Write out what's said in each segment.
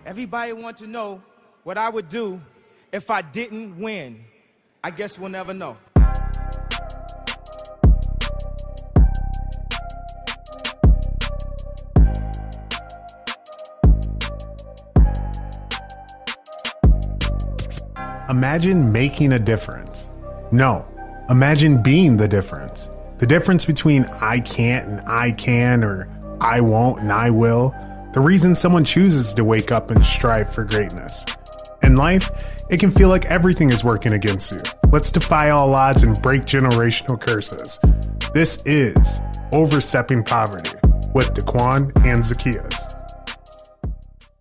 Everybody wants to know what I would do if I didn't win. I guess we'll never know. Imagine making a difference. No, imagine being the difference. The difference between I can't and I can, or I won't and I will. The reason someone chooses to wake up and strive for greatness. In life, it can feel like everything is working against you. Let's defy all odds and break generational curses. This is Overstepping Poverty with Daquan and Zacchaeus.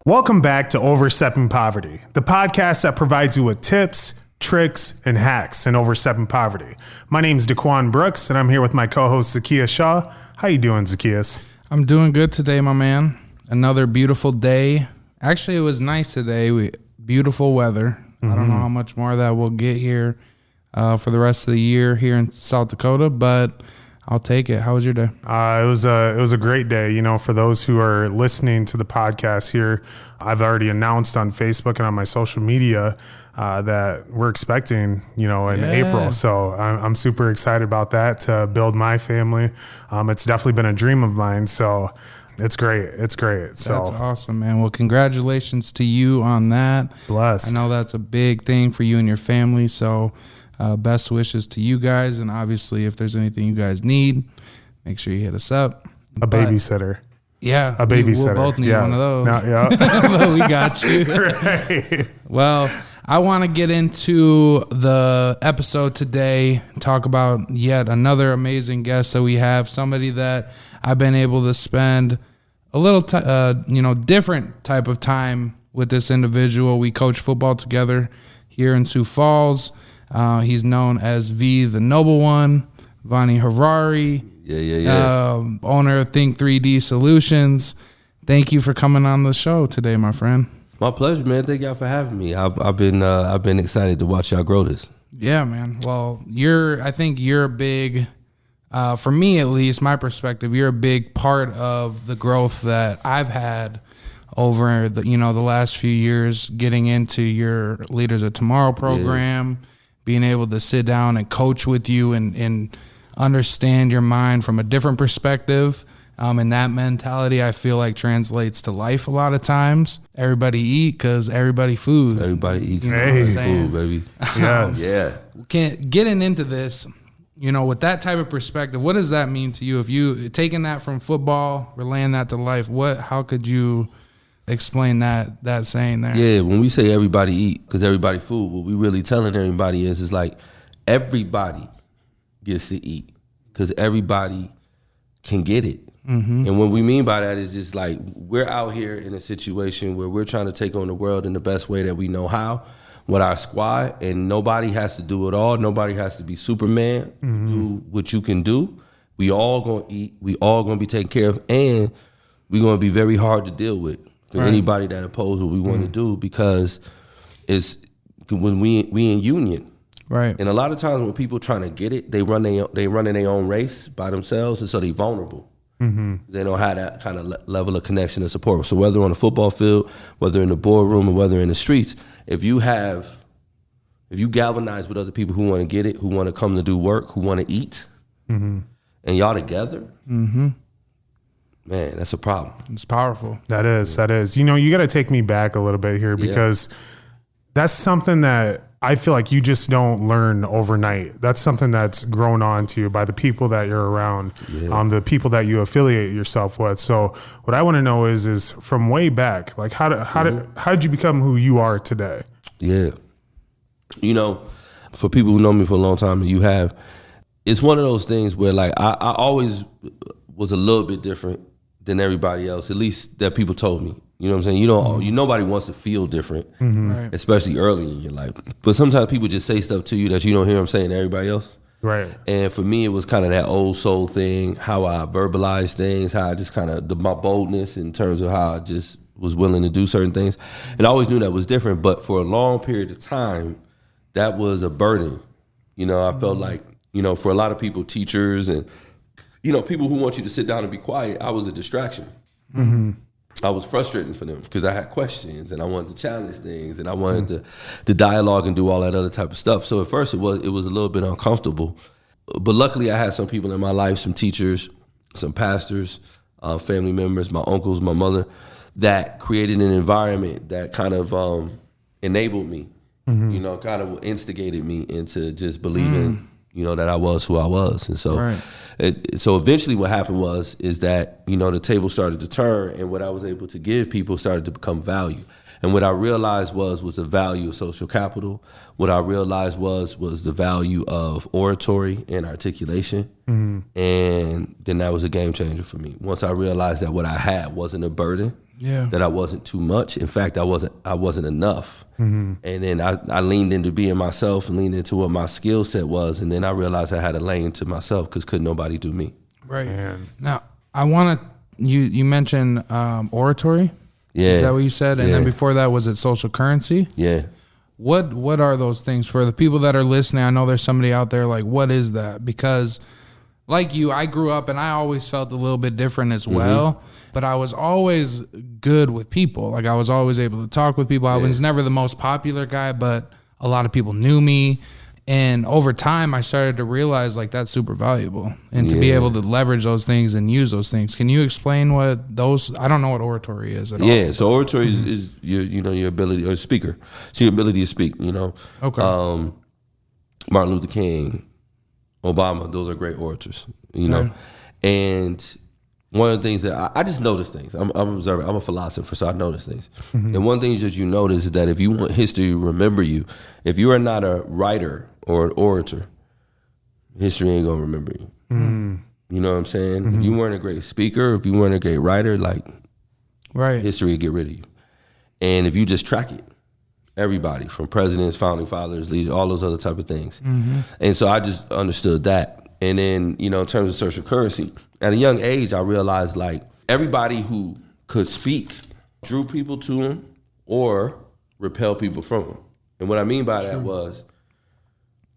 Welcome back to Overstepping Poverty, the podcast that provides you with tips, tricks, and hacks in overstepping poverty. My name is Daquan Brooks, and I'm here with my co-host Zacchaeus Shaw. How you doing, Zacchaeus? I'm doing good today, my man. Another beautiful day. Actually, it was nice today. Beautiful weather. I don't know how much more of that we'll get here for the rest of the year here in South Dakota, but I'll take it. How was your day? It was a great day. You know, for those who are listening to the podcast here, I've already announced on Facebook and on my social media that we're expecting, in April. So I'm super excited about that to build my family. It's definitely been a dream of mine. So it's great. It's great. So that's awesome, man. Well, congratulations to you on that. Blessed. I know that's a big thing for you and your family. So best wishes to you guys. And obviously, if there's anything you guys need, make sure you hit us up. Babysitter. Yeah. A babysitter. We'll both need one of those. No, But we got you. Right. Well, I want to get into the episode today, talk about yet another amazing guest that we have, somebody that I've been able to spend a little, different type of time with this individual. We coach football together here in Sioux Falls. He's known as V, the Noble One, Vaney Hariri, owner of Think 3D Solutions. Thank you for coming on the show today, my friend. My pleasure, man. Thank y'all for having me. I've been excited to watch y'all grow this. Yeah, man. Well, I think you're a big, for me at least, my perspective, you're a big part of the growth that I've had over the last few years, getting into your Leaders of Tomorrow program, being able to sit down and coach with you and understand your mind from a different perspective. And that mentality, I feel like, translates to life a lot of times. Everybody eat because everybody food. Everybody eats food, baby. Yes. Getting into this, with that type of perspective, what does that mean to you? If you taking that from football, relaying that to life, how could you explain that saying there? Yeah, when we say everybody eat because everybody food, what we really telling everybody is like everybody gets to eat because everybody can get it. Mm-hmm. And what we mean by that is just like we're out here in a situation where we're trying to take on the world in the best way that we know how with our squad, and nobody has to do it all. Nobody has to be Superman. Do what you can do. We all gonna eat. We all gonna be taken care of, and we're gonna be very hard to deal with for anybody that opposes what we want to do, because it's when we in union. Right. And a lot of times when people trying to get it, they running their own race by themselves, and so they vulnerable. They don't have that kind of level of connection and support. So whether on the football field, whether in the boardroom, or whether in the streets, if you galvanize with other people who want to get it, who want to come to do work, who want to eat, and y'all together, man, that's a problem. It's powerful. That is. You got to take me back a little bit here, because that's something that I feel like you just don't learn overnight. That's something that's grown on to you by the people that you're around, the people that you affiliate yourself with. So what I want to know is from way back, like how did you become who you are today? Yeah. For people who know me for a long time, and it's one of those things where like I always was a little bit different than everybody else, at least that people told me. You know what I'm saying? Nobody wants to feel different, especially early in your life. But sometimes people just say stuff to you that you don't hear them saying to everybody else. Right. And for me, it was kind of that old soul thing, how I verbalize things, how I just kind of, my boldness in terms of how I just was willing to do certain things. And I always knew that was different. But for a long period of time, that was a burden. I felt like, for a lot of people, teachers and, people who want you to sit down and be quiet, I was a distraction. I was frustrating for them because I had questions and I wanted to challenge things and I wanted to dialogue and do all that other type of stuff. So at first it was a little bit uncomfortable, but luckily I had some people in my life, some teachers, some pastors, family members, my uncles, my mother, that created an environment that kind of enabled me, you know, kind of instigated me into just believing, you know, that I was who I was. And so, so eventually what happened is that, you know, the table started to turn and what I was able to give people started to become value. And what I realized was the value of social capital. What I realized was the value of oratory and articulation. And then that was a game changer for me. Once I realized that what I had wasn't a burden, that I wasn't too much. In fact, I wasn't enough. And then I leaned into being myself and leaned into what my skill set was. And then I realized I had a lane to myself because couldn't nobody do me. Right. Man. Now, I want to, you mentioned oratory. Yeah. Is that what you said? And then before that, was it social currency? Yeah. What are those things for the people that are listening? I know there's somebody out there like, what is that? Because like you, I grew up and I always felt a little bit different as well, but I was always good with people. Like I was always able to talk with people. I was never the most popular guy, but a lot of people knew me. And over time, I started to realize like that's super valuable and to be able to leverage those things and use those things. Can you explain what those, I don't know what oratory is at all. Yeah, so oratory is your, you know, your ability, or speaker. So your ability to speak, you know. Okay. Martin Luther King, Obama, those are great orators, you know. And one of the things that I just notice things. I'm observing. I'm a philosopher, so I notice things. And one thing that you notice is that if you want history to remember you, if you are not a writer or an orator, history ain't gonna remember you. You know what I'm saying? If you weren't a great speaker, if you weren't a great writer, like history would get rid of you. And if you just track it, everybody from presidents, founding fathers, leaders, all those other type of things. And so I just understood that. And then, you know, in terms of social currency, at a young age, I realized like everybody who could speak drew people to him or repel people from him. And what I mean by that was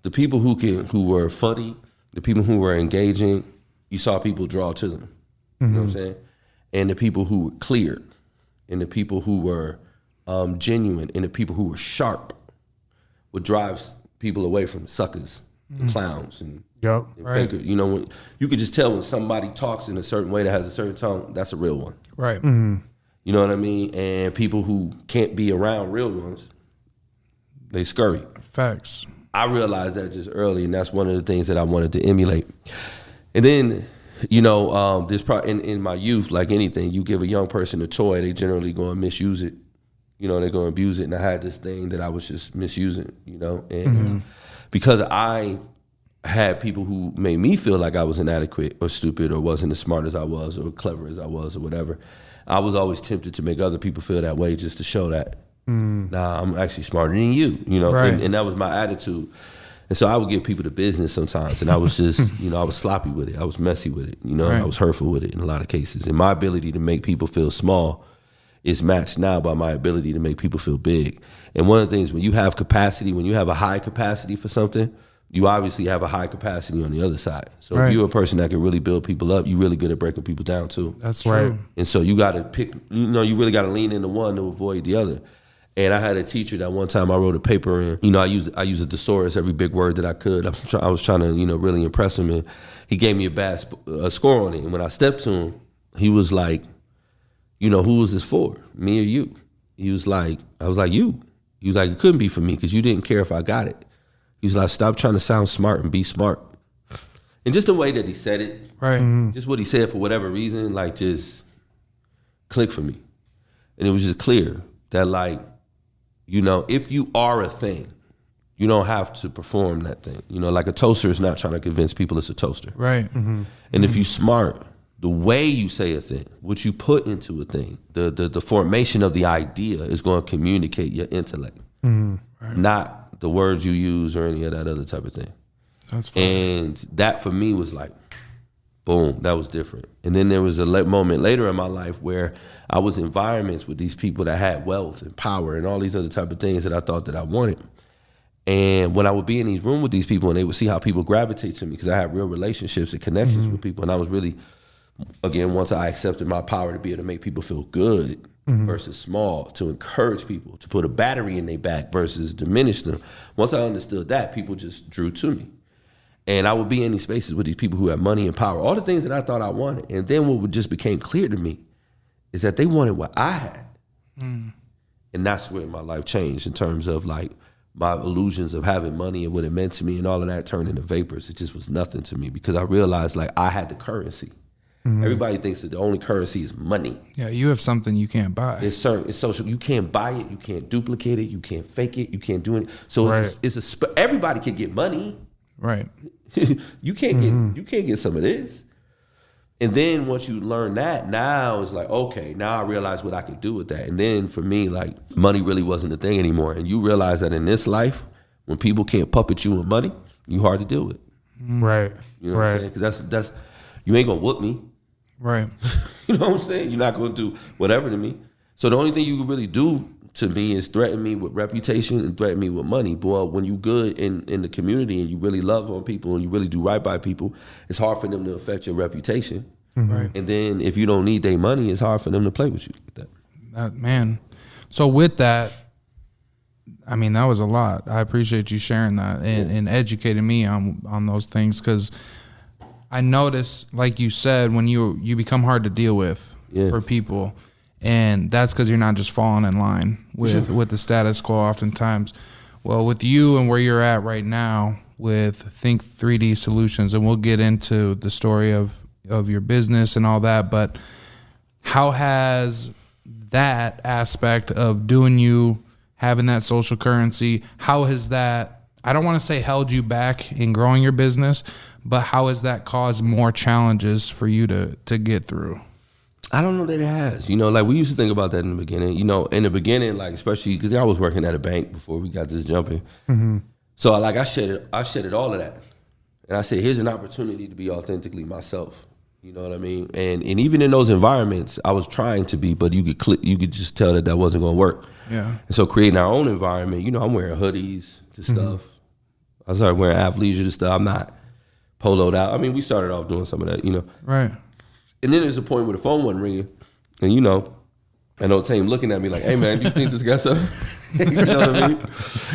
the people who were funny, the people who were engaging, you saw people draw to them. You know what I'm saying? And the people who were clear, and the people who were genuine, and the people who were sharp would drive people away from suckers, and clowns, and faker. You know, when you could just tell when somebody talks in a certain way that has a certain tone, that's a real one. Right. You know what I mean? And people who can't be around real ones, they scurry. Facts. I realized that just early, and that's one of the things that I wanted to emulate. And then, you know, this in my youth, like anything, you give a young person a toy, they generally go and misuse it. You know, they're going to abuse it. And I had this thing that I was just misusing, you know, and because I had people who made me feel like I was inadequate or stupid or wasn't as smart as I was or clever as I was or whatever, I was always tempted to make other people feel that way just to show that, nah, I'm actually smarter than you, you know, and that was my attitude. And so I would give people the business sometimes, and I was just, you know, I was sloppy with it. I was messy with it, you know, I was hurtful with it in a lot of cases. And my ability to make people feel small is matched now by my ability to make people feel big. And one of the things, when you have capacity, when you have a high capacity for something, you obviously have a high capacity on the other side. So if you're a person that can really build people up, you're really good at breaking people down too. That's true. And so you got to pick, you know, you really got to lean into one to avoid the other. And I had a teacher that one time I wrote a paper in, you know, I used a thesaurus, every big word that I could. I was trying to, you know, really impress him. And he gave me a bad score on it. And when I stepped to him, he was like, you know, who was this for? Me or you? He was like, I was like, you. He was like, it couldn't be for me because you didn't care if I got it. He was like, stop trying to sound smart and be smart. And just the way that he said it, just what he said for whatever reason, like just clicked for me. And it was just clear that like, you know, if you are a thing, you don't have to perform that thing. You know, like a toaster is not trying to convince people it's a toaster. Right. And if you're smart, the way you say a thing, what you put into a thing, the formation of the idea is going to communicate your intellect, not the words you use or any of that other type of thing. That's fine. And that for me was like, boom, that was different. And then there was a moment later in my life where I was in environments with these people that had wealth and power and all these other type of things that I thought that I wanted. And when I would be in these rooms with these people and they would see how people gravitate to me because I had real relationships and connections with people, and I was really again, once I accepted my power to be able to make people feel good versus small, to encourage people, to put a battery in their back versus diminish them. Once I understood that, people just drew to me. And I would be in these spaces with these people who have money and power, all the things that I thought I wanted. And then what just became clear to me is that they wanted what I had. And that's where my life changed in terms of like my illusions of having money and what it meant to me and all of that turned into vapors. It just was nothing to me because I realized like I had the currency. Everybody thinks that the only currency is money. Yeah, you have something you can't buy. It's certain. It's social. You can't buy it. You can't duplicate it. You can't fake it. You can't do it. So everybody can get money. Right. You can't get some of this. And then once you learn that, now it's like, okay, now I realize what I could do with that. And then for me, like money really wasn't a thing anymore. And you realize that in this life, when people can't puppet you with money, you hard to deal with. Right. You know what I'm saying? Because that's you ain't gonna whoop me. Right. You know what I'm saying? You're not going to do whatever to me. So the only thing you can really do to me is threaten me with reputation and threaten me with money. Boy, when you good in the community and you really love on people and you really do right by people, it's hard for them to affect your reputation. Right. And then if you don't need their money, it's hard for them to play with you with that. Man. So with that, I mean, that was a lot. I appreciate you sharing that and educating me on those things because I noticed, like you said, when you become hard to deal with for people, and that's because you're not just falling in line with the status quo oftentimes. Well, with you and where you're at right now with Think 3D Solutions, and we'll get into the story of your business and all that, but how has that aspect of having that social currency, how has that, I don't want to say held you back in growing your business, but how has that caused more challenges for you to get through? I don't know that it has. You know, like we used to think about that in the beginning. You know, in the beginning, like especially because I was working at a bank before we got this jumping. So I shedded all of that. And I said, here's an opportunity to be authentically myself. You know what I mean? And even in those environments, I was trying to be, but you could just tell that wasn't going to work. Yeah. And so creating our own environment, you know, I'm wearing hoodies to stuff. I started wearing athleisure to stuff. I'm not poloed out. I mean, we started off doing some of that, you know. Right. And then there's a point where the phone wasn't ringing. And, you know, I know Tame looking at me like, hey, man, do you think this got something? You know what I mean?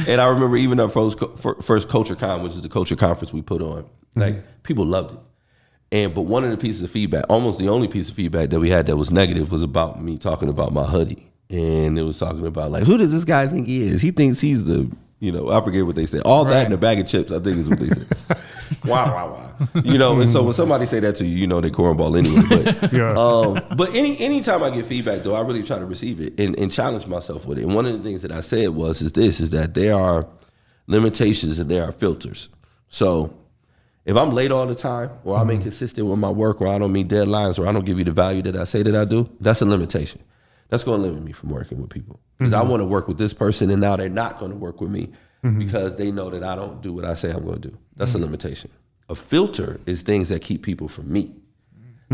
And I remember even our first Culture Con, which is the culture conference we put on, like, people loved it. But one of the pieces of feedback, almost the only piece of feedback that we had that was negative was about me talking about my hoodie. And it was talking about, like, who does this guy think he is? He thinks he's the, you know, I forget what they said. All that in a bag of chips, I think is what they said. Wow. You know, and so when somebody say that to you, you know they cornball anyway. But anytime I get feedback, though, I really try to receive it and challenge myself with it. And one of the things that I said is that there are limitations and there are filters. So if I'm late all the time, or I'm inconsistent with my work, or I don't meet deadlines, or I don't give you the value that I say that I do, that's a limitation. That's going to limit me from working with people. Because I want to work with this person, and now they're not going to work with me because they know that I don't do what I say I'm going to do. That's a limitation. A filter is things that keep people from me.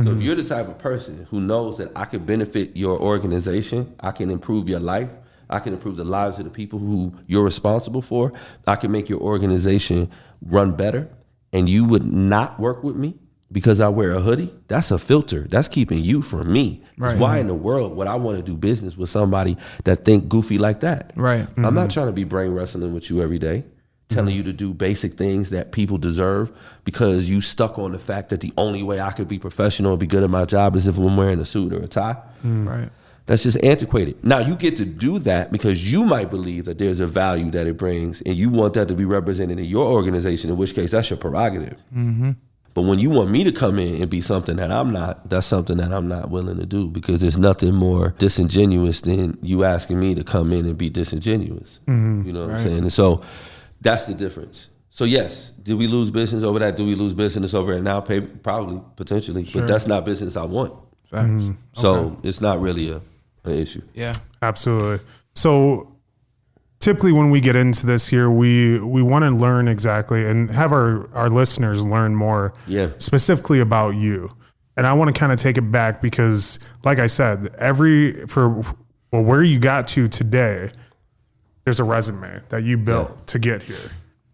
So if you're the type of person who knows that I can benefit your organization, I can improve your life, I can improve the lives of the people who you're responsible for, I can make your organization run better, and you would not work with me because I wear a hoodie, that's a filter. That's keeping you from me. Right. Why in the world would I want to do business with somebody that think goofy like that? Right. I'm not trying to be brain wrestling with you every day, telling you to do basic things that people deserve because you stuck on the fact that the only way I could be professional and be good at my job is if I'm wearing a suit or a tie. Right. That's just antiquated. Now, you get to do that because you might believe that there's a value that it brings and you want that to be represented in your organization, in which case that's your prerogative. But when you want me to come in and be something that I'm not, that's something that I'm not willing to do because there's nothing more disingenuous than you asking me to come in and be disingenuous. You know what I'm saying? And so that's the difference. So yes, did we lose business over that? Do we lose business over it now? Probably, potentially. Sure. But that's not business I want. So it's not really an issue. Yeah. Absolutely. So typically when we get into this here, we want to learn exactly and have our listeners learn more specifically about you. And I want to kind of take it back because, like I said, where you got to today, there's a resume that you built to get here.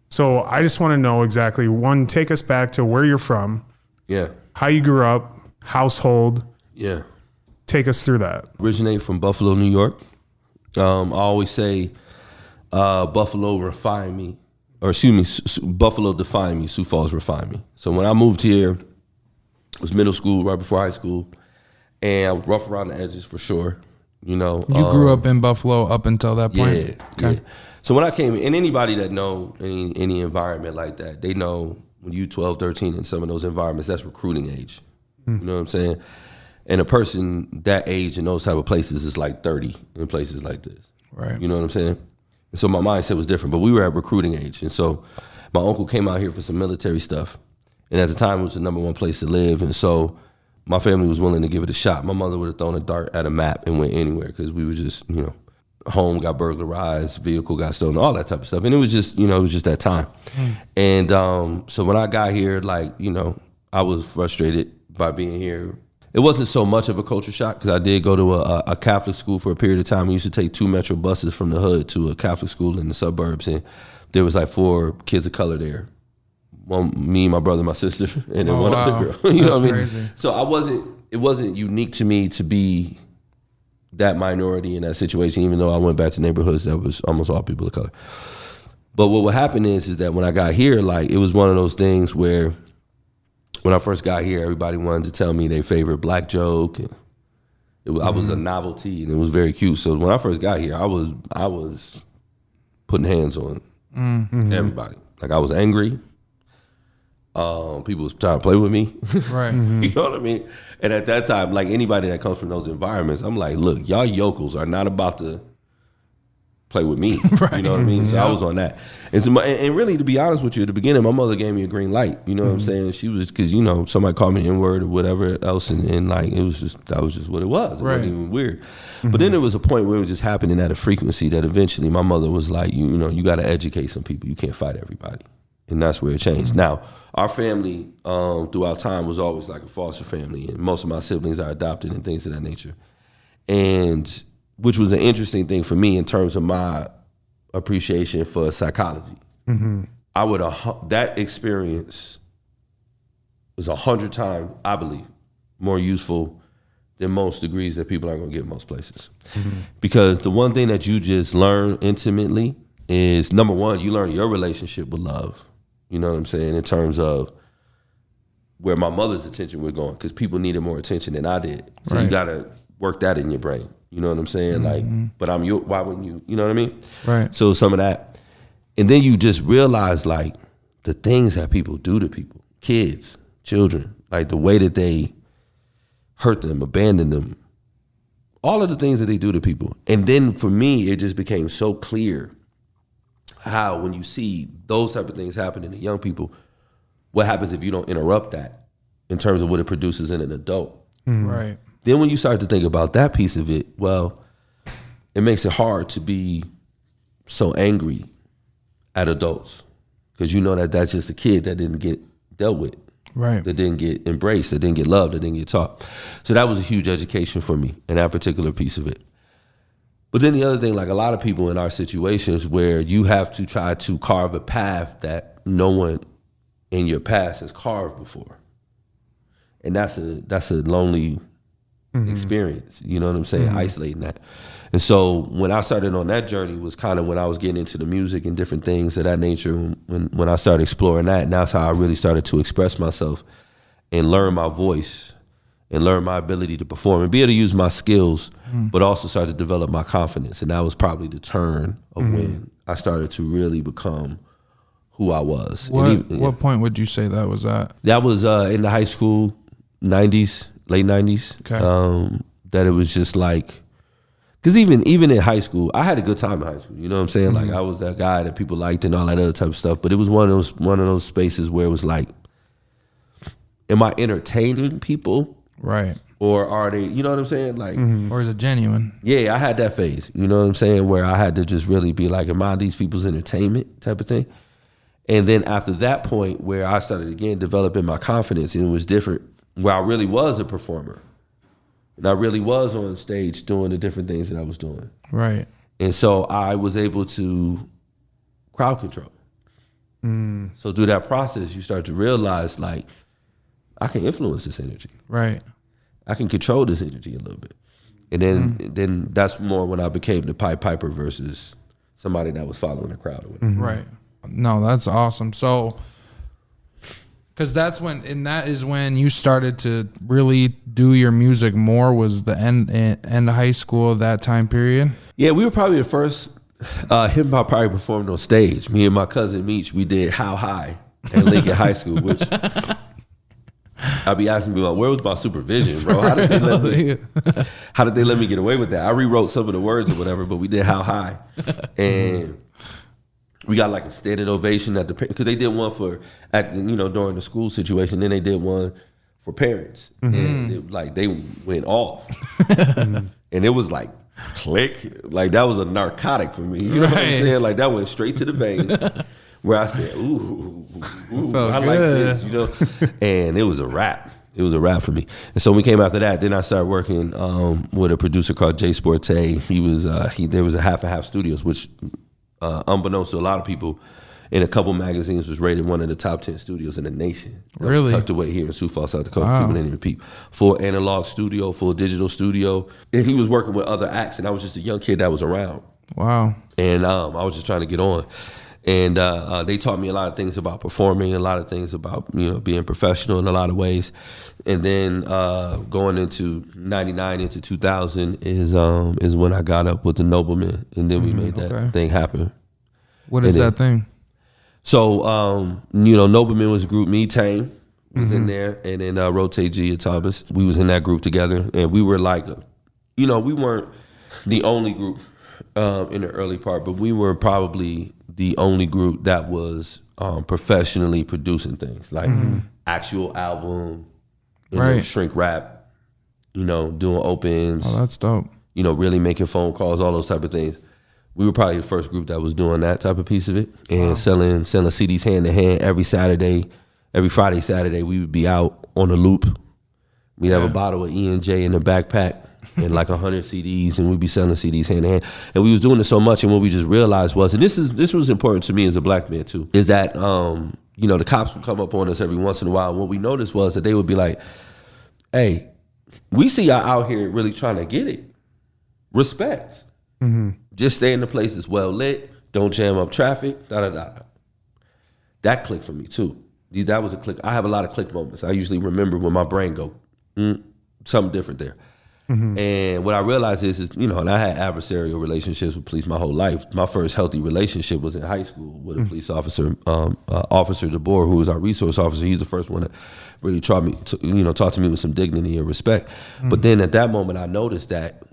So I just want to know exactly, one, take us back to where you're from, how you grew up, household. Yeah. Take us through that. Originate from Buffalo, New York. I always say Buffalo refined me. Or excuse me, Buffalo defined me, Sioux Falls refined me. So when I moved here, it was middle school, right before high school. And I was rough around the edges for sure. You know, You grew up in Buffalo up until that point? Yeah. Okay. Yeah. So when I came, and anybody that know any environment like that, they know when you 12, 13 in some of those environments, that's recruiting age. You know what I'm saying? And a person that age in those type of places is like 30 in places like this. Right. You know what I'm saying? And so my mindset was different, but we were at recruiting age. And so my uncle came out here for some military stuff. And at the time, it was the #1 place to live. And so my family was willing to give it a shot. My mother would have thrown a dart at a map and went anywhere because we were just, you know, home got burglarized, vehicle got stolen, all that type of stuff. And it was just, you know, it was just that time. And so when I got here, like, you know, I was frustrated by being here. It wasn't so much of a culture shock because I did go to a Catholic school for a period of time. We used to take 2 metro buses from the hood to a Catholic school in the suburbs. And there was like 4 kids of color there. One, me, my brother, my sister, and then one other girl. You know what I mean? Crazy. So it wasn't unique to me to be that minority in that situation, even though I went back to neighborhoods that was almost all people of color. But what would happen is that when I got here, like, it was one of those things where when I first got here, everybody wanted to tell me their favorite black joke. And I was a novelty, and it was very cute. So when I first got here, I was putting hands on everybody. Like, I was angry. People was trying to play with me. Right. You know what I mean? And at that time, like, anybody that comes from those environments, I'm like, look, y'all yokels are not about to play with me. Right. You know what I mean? So I was on that. And, so and really, to be honest with you, at the beginning, my mother gave me a green light. You know what I'm saying? She was, because, you know, somebody called me N-word or whatever else, and like, that was just what it was. It wasn't even weird. But then there was a point where it was just happening at a frequency that eventually my mother was like, you know, you got to educate some people. You can't fight everybody. And that's where it changed. Now, our family throughout time was always like a foster family, and most of my siblings are adopted and things of that nature. And which was an interesting thing for me in terms of my appreciation for psychology. I would that experience was 100 times, I believe, more useful than most degrees that people are going to get in most places. Because the one thing that you just learn intimately is, number one, you learn your relationship with love. You know what I'm saying? In terms of where my mother's attention was going, because people needed more attention than I did. So you got to work that in your brain. You know what I'm saying? Like, but why wouldn't you? You know what I mean? Right. So some of that. And then you just realize, like, the things that people do to people, kids, children, like the way that they hurt them, abandon them, all of the things that they do to people. And then for me, it just became so clear how when you see those type of things happening to young people, what happens if you don't interrupt that in terms of what it produces in an adult. Right. Then when you start to think about that piece of it, well, it makes it hard to be so angry at adults, because you know that that's just a kid that didn't get dealt with. Right. That didn't get embraced, that didn't get loved, that didn't get taught. So that was a huge education for me in that particular piece of it. But then the other thing, like a lot of people in our situations where you have to try to carve a path that no one in your past has carved before. And that's a lonely experience, you know what I'm saying? Isolating that. And so when I started on that journey was kind of when I was getting into the music and different things of that nature. When I started exploring that, and that's how I really started to express myself and learn my voice and learn my ability to perform and be able to use my skills, but also start to develop my confidence. And that was probably the turn of when I started to really become who I was. What point would you say that was at? That was in the high school, 90s, late 90s. Okay. That it was just like, because even in high school, I had a good time in high school. You know what I'm saying? Like, I was that guy that people liked and all that other type of stuff. But it was one of those spaces where it was like, am I entertaining people? Right. Or are they, you know what I'm saying? Like, Or is it genuine? yeah, I had that phase. You know what I'm saying? Where I had to just really be like, am I these people's entertainment type of thing? And then after that point where I started again developing my confidence, and it was different, where I really was a performer. And I really was on stage doing the different things that I was doing. Right. And so I was able to crowd control. So through that process, you start to realize, like, I can influence this energy. Right. I can control this energy a little bit. And then that's more when I became the Pied Piper versus somebody that was following the crowd or whatever. Right. No, that's awesome. So, because that's when, and that is when you started to really do your music more, was the end of high school, that time period? Yeah, we were probably the first hip hop probably performed on stage. Me and my cousin Meech, we did How High at Lincoln High School, which I'll be asking people, where was my supervision, bro? How did they let me get away with that? I rewrote some of the words or whatever, but we did How High. And we got like a standing ovation at the, because they did one for, during the school situation, then they did one for parents. And they went off. And it was like, click. Like that was a narcotic for me. You know what I'm saying? Like that went straight to the vein. Where I said, ooh, I like this, and it was a wrap. It was a wrap for me. And so when we came after that, then I started working with a producer called Jay Sporte. He was there was a Half and Half Studios, which unbeknownst to a lot of people, in a couple magazines was rated one of the top 10 studios in the nation. That was tucked away here in Sioux Falls, South Dakota. Wow. People didn't even peep. Full analog studio, full digital studio. And he was working with other acts, and I was just a young kid that was around. Wow. And I was just trying to get on. And they taught me a lot of things about performing, a lot of things about being professional in a lot of ways. And then going into 99 into 2000 is when I got up with the Nobleman, and then we made that thing happen. What is that thing? So Nobleman was a group. Me, Tame was in there, and then Rotate G and Thomas. We was in that group together, and we were like, we weren't the only group in the early part, but we were probably the only group that was professionally producing things, like actual album, shrink rap, doing opens. Oh, that's dope. Really making phone calls, all those type of things. We were probably the first group that was doing that type of piece of it, and selling CDs hand to hand every Saturday, every Friday, Saturday. We would be out on a loop. We'd have a bottle of E&J in the backpack and like 100 CDs, and we'd be selling CDs hand to hand. And we was doing it so much, and what we just realized was, and this was important to me as a black man too, is that the cops would come up on us every once in a while. And what we noticed was that they would be like, "Hey, we see y'all out here really trying to get it. Respect. Just stay in the place that's well lit. Don't jam up traffic. Da da da." That clicked for me too. That was a click. I have a lot of click moments. I usually remember when my brain go, something different there. And what I realized is and I had adversarial relationships with police my whole life. My first healthy relationship was in high school with a police officer, Officer DeBoer, who was our resource officer. He's the first one that really taught me to, talk to me with some dignity and respect. But then at that moment, I noticed that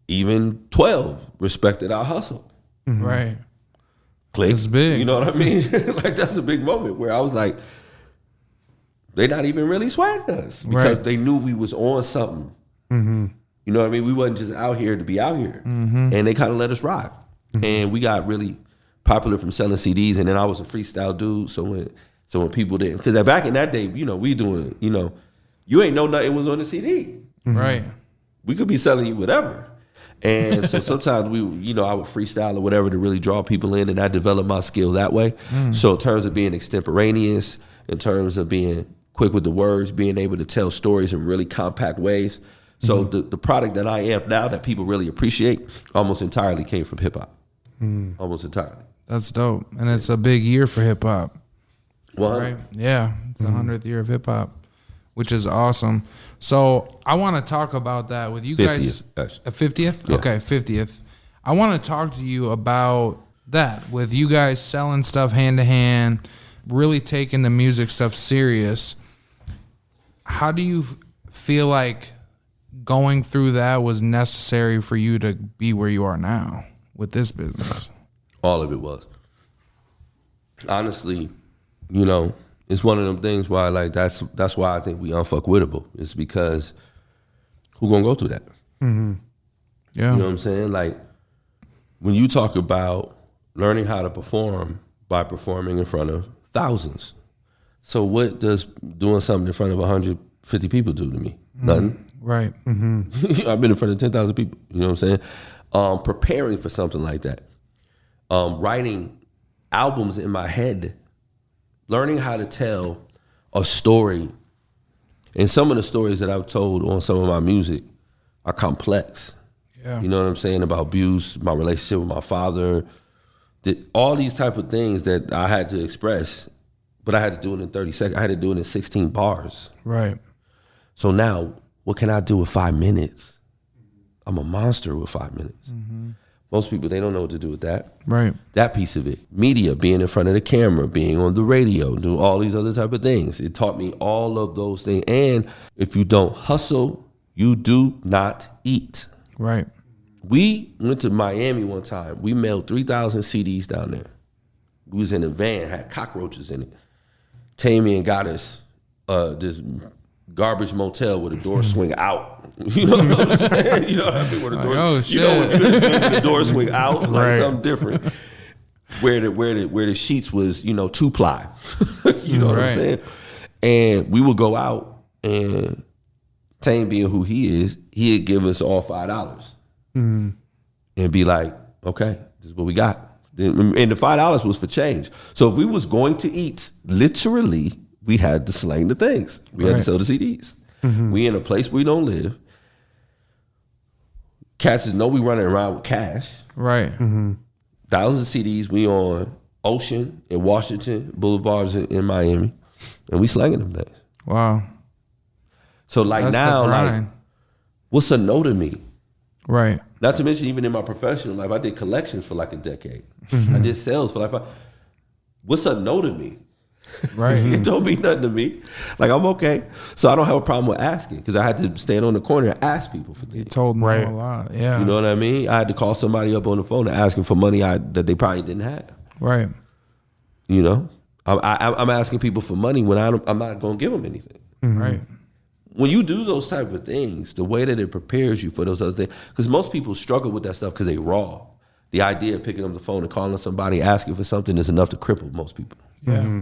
even 12 respected our hustle. Right. Click. That's big. You know what I mean? Like that's a big moment where I was like, they're not even really sweating us because they knew we was on something. You know what I mean? We wasn't just out here to be out here. And they kind of let us ride. And we got really popular from selling CDs. And then I was a freestyle dude. So when people didn't, because back in that day, we doing, you ain't know nothing was on the CD. Right. We could be selling you whatever. And so sometimes I would freestyle or whatever to really draw people in, and I developed my skill that way. So in terms of being extemporaneous, in terms of being quick with the words, being able to tell stories in really compact ways. So the product that I am now that people really appreciate almost entirely came from hip hop. Almost entirely. That's dope. And it's a big year for hip hop. Well, right? Yeah. It's the 100th year of hip hop, which is awesome. So I want to talk about that with you 50th, guys. 50th? Yeah. Okay, 50th. I want to talk to you about that with you guys selling stuff hand to hand, really taking the music stuff serious. How do you feel like going through that was necessary for you to be where you are now with this business? All of it was. Honestly, it's one of them things why that's why I think we unfuckwittable. It's because who gonna go through that? Yeah. You know what I'm saying? Like when you talk about learning how to perform by performing in front of thousands. So what does doing something in front of 150 people do to me? Nothing. Right. I've been in front of 10,000 people. You know what I'm saying? Preparing for something like that. Writing albums in my head. Learning how to tell a story And some of the stories that I've told on some of my music are complex. Yeah. You know what I'm saying? About abuse, my relationship with my father, all these type of things that I had to express, but I had to do it in 30 seconds. I had to do it in 16 bars. Right. So now, what can I do with 5 minutes? I'm a monster with 5 minutes. Mm-hmm. Most people, they don't know what to do with that. Right. That piece of it. Media, being in front of the camera, being on the radio, do all these other type of things. It taught me all of those things. And if you don't hustle, you do not eat. Right. We went to Miami one time. We mailed 3,000 CDs down there. We was in a van, had cockroaches in it. Tamian got us this garbage motel where the doors swing out. You know what I'm saying? You know what I mean? Where the door, oh, shit. You know when the doors swing out, like Right. something different. Where the sheets was, 2-ply. You know what I'm saying? And we would go out, and Tame being who he is, he'd give us all $5. And be like, okay, this is what we got. And the $5 was for change. So if we was going to eat, literally, we had to slang the things. We had to sell the CDs. We in a place we don't live. Cats know we running around with cash. Right. Thousands of CDs. We on Ocean in Washington, Boulevards in Miami, and we slanging them things. Wow. So like That's now, the like, grind. what's a no to me? Right. Not to mention, even in my professional life, I did collections for like a decade. I did sales for like what's a no to me? Right. It don't mean nothing to me. Like, I'm okay. So I don't have a problem with asking, because I had to stand on the corner and ask people for things. You told me Right. a lot. Yeah. You know what I mean? I had to call somebody up on the phone and ask them for money that they probably didn't have. Right. You know? I'm asking people for money when I'm not going to give them anything. Right. When you do those type of things, the way that it prepares you for those other things, because most people struggle with that stuff because they raw. The idea of picking up the phone and calling somebody, asking for something is enough to cripple most people. Yeah.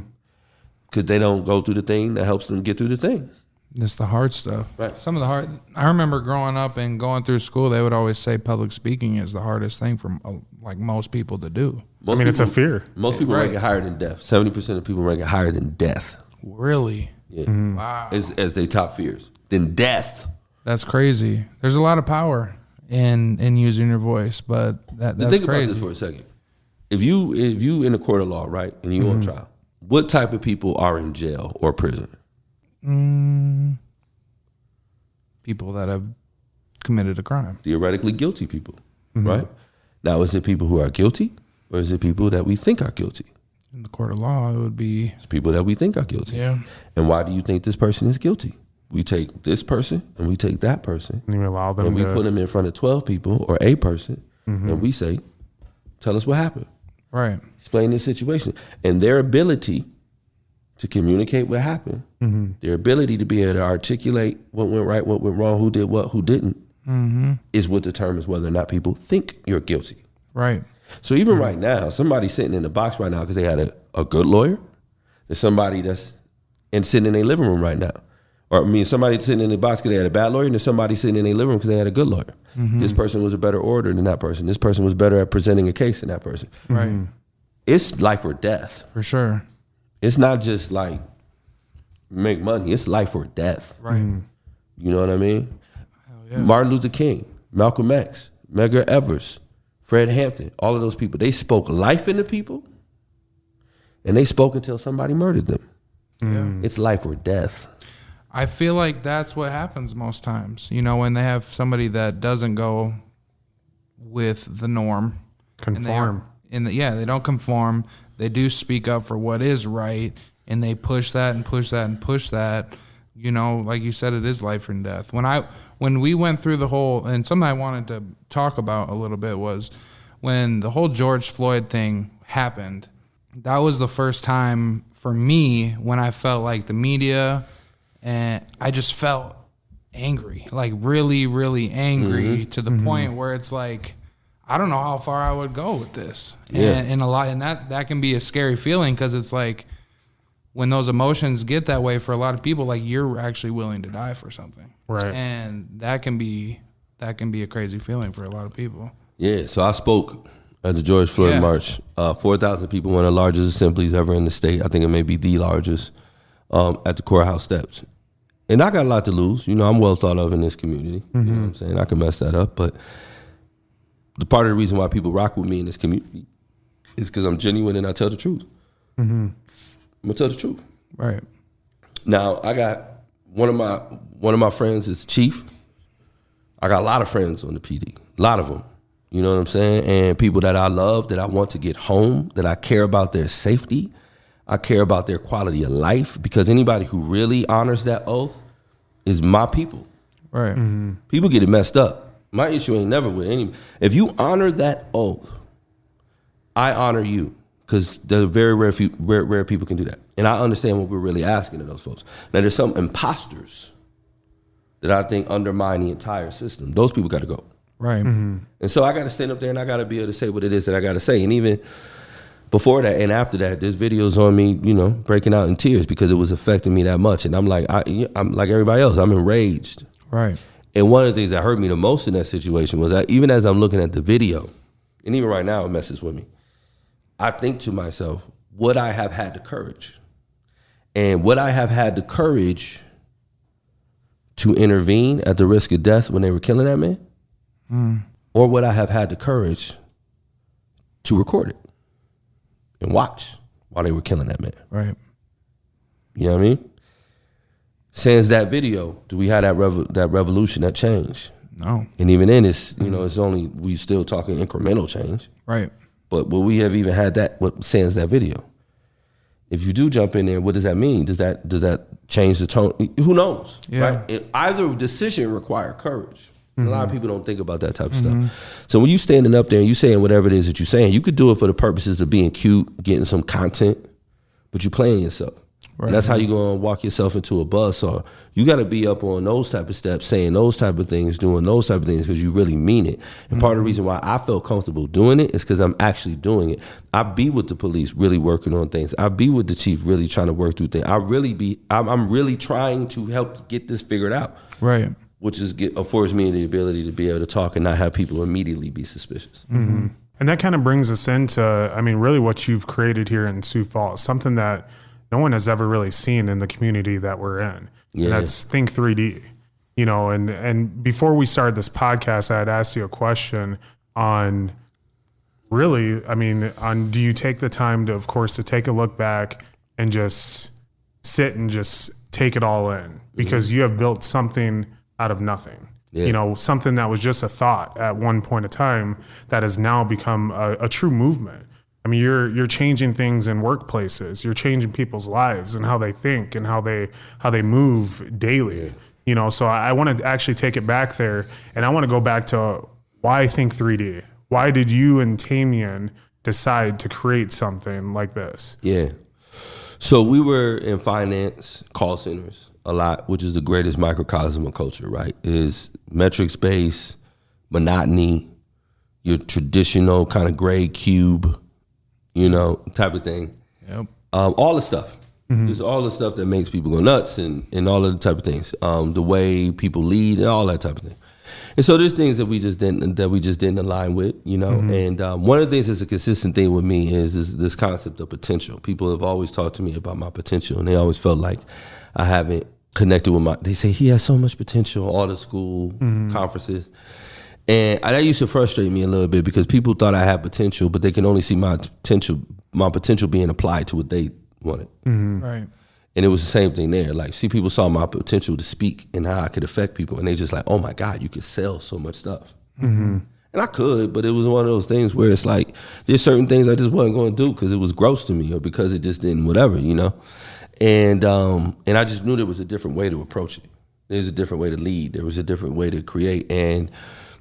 Because they don't go through the thing that helps them get through the thing. It's the hard stuff. Right. Some of the hard. I remember growing up and going through school, they would always say public speaking is the hardest thing for like most people to do. Most it's a people- fear. Most people Right. rank it higher than death. 70% of people rank it higher than death. Really? Yeah. Wow. As they top fears. Than death. That's crazy. There's a lot of power in using your voice, but that's Think crazy. about this for a second. If you in a court of law, right, and you on trial, what type of people are in jail or prison? People that have committed a crime. Theoretically guilty people, right? Now, is it people who are guilty, or is it people that we think are guilty? In the court of law, it would be, It's people that we think are guilty. yeah. And why do you think this person is guilty? We take this person and we take that person And you allow them and we to. put them in front of 12 people or a person, and we say, tell us what happened. Right. Explain the situation. And their ability to communicate what happened, their ability to be able to articulate what went right, what went wrong, who did what, who didn't, is what determines whether or not people think you're guilty. Right. So even right now, somebody's sitting in the box right now because they had a good lawyer. There's somebody that's sitting in their living room right now. Or somebody sitting in the box because they had a bad lawyer, and there's somebody sitting in their living room because they had a good lawyer. This person was a better orator than that person. This person was better at presenting a case than that person. Right. It's life or death. For sure. It's not just like make money. It's life or death. Right. You know what I mean? Yeah. Martin Luther King, Malcolm X, Medgar Evers, Fred Hampton, all of those people, they spoke life into people, and they spoke until somebody murdered them. Yeah. It's life or death. I feel like that's what happens most times. You know, when they have somebody that doesn't go with the norm. Conform. They don't conform. They do speak up for what is right, and they push that and push that and push that. You know, like you said, it is life and death. When we went through the whole, and something I wanted to talk about a little bit was when the whole George Floyd thing happened. That was the first time for me when I felt like the media, and I just felt angry, like really, really angry to the point where it's like, I don't know how far I would go with this. Yeah. And that can be a scary feeling, because it's like when those emotions get that way for a lot of people, like you're actually willing to die for something. Right. And that can be a crazy feeling for a lot of people. Yeah, so I spoke at the George Floyd March. 4,000 people, one of the largest assemblies ever in the state. I think it may be the largest, at the courthouse steps. And I got a lot to lose. You know, I'm well thought of in this community. You know what I'm saying? I can mess that up. But the part of the reason why people rock with me in this community is because I'm genuine and I tell the truth. I'm gonna tell the truth. Right. Now, I got one of my friends is the chief. I got a lot of friends on the PD, a lot of them. You know what I'm saying? And people that I love, that I want to get home, that I care about their safety. I care about their quality of life, because anybody who really honors that oath is my people. Right. People get it messed up. My issue ain't never with any. If you honor that oath, I honor you, because there are very rare people can do that. And I understand what we're really asking of those folks. Now, there's some imposters that I think undermine the entire system. Those people got to go. Right. And so I got to stand up there and I got to be able to say what it is that I got to say. And even before that and after that, there's videos on me, you know, breaking out in tears because it was affecting me that much. And I'm like everybody else, I'm enraged. Right. And one of the things that hurt me the most in that situation was that even as I'm looking at the video, and even right now it messes with me, I think to myself, would I have had the courage? And would I have had the courage to intervene at the risk of death when they were killing that man? Or would I have had the courage to record it and watch while they were killing that man? Right. You know what I mean? Since that video, do we have that revolution, that change? No. And even then, it's, you know, it's only, we still talking incremental change. Right. But will we have even had that, what sans that video? If you do jump in there, what does that mean? Does that change the tone? Who knows? Yeah. Right? Either decision require courage. A lot of people don't think about that type of stuff. So when you standing up there and you saying whatever it is that you're saying, you could do it for the purposes of being cute, getting some content, but you're playing yourself. Right. And that's how you're going to walk yourself into a bus. Or you got to be up on those type of steps, saying those type of things, doing those type of things because you really mean it. And part of the reason why I felt comfortable doing it is because I'm actually doing it. I be with the police really working on things. I be with the chief really trying to work through things. I'm really trying to help get this figured out. Right. Which is affords me the ability to be able to talk and not have people immediately be suspicious. And that kind of brings us into, I mean, really what you've created here in Sioux Falls, something that no one has ever really seen in the community that we're in. Yeah. And that's Think 3D. You know, and before we started this podcast, I had asked you a question on really, I mean, on do you take the time to, of course, to take a look back and just sit and just take it all in? Because you have built something out of nothing. Yeah. You know, something that was just a thought at one point of time that has now become a true movement. I mean, you're changing things in workplaces. You're changing people's lives and how they think and how they move daily. Yeah. You know, so I want to actually take it back there, and I want to go back to why Think 3D. Why did you and Tamian decide to create something like this? Yeah. So we were in finance, call centers a lot, which is the greatest microcosm of culture, right? Is metrics based, monotony, your traditional kind of grade cube, you know, type of thing. Yep. All the stuff. Just all the stuff that makes people go nuts and all of the type of things. The way people lead and all that type of thing. And so there's things that we just didn't align with, you know. And one of the things that's a consistent thing with me is this concept of potential. People have always talked to me about my potential, and they always felt like I haven't connected with they say he has so much potential, all the school conferences. And that used to frustrate me a little bit because people thought I had potential, but they can only see my potential being applied to what they wanted. Right. And it was the same thing there. Like, see, people saw my potential to speak and how I could affect people, and they just like, oh my God, you could sell so much stuff. And I could, but it was one of those things where it's like, there's certain things I just wasn't going to do because it was gross to me or because it just didn't, whatever, you know? And I just knew there was a different way to approach it. There's a different way to lead. There was a different way to create. And,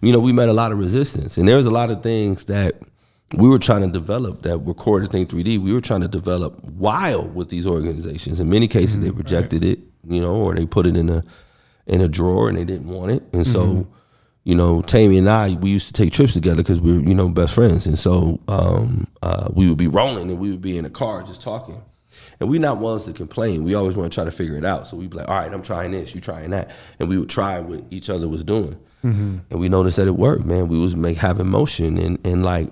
you know, we met a lot of resistance. And there was a lot of things that we were trying to develop that recorded Think 3D. We were trying to develop while with these organizations. In many cases, they rejected it, you know, or they put it in a drawer and they didn't want it. And so, you know, Tammy and I, we used to take trips together because we were, you know, best friends. And so we would be rolling and we would be in a car just talking. And we're not ones to complain. We always want to try to figure it out. So we'd be like, all right, I'm trying this, you trying that. And we would try what each other was doing. And we noticed that it worked, man. We was having motion. And like,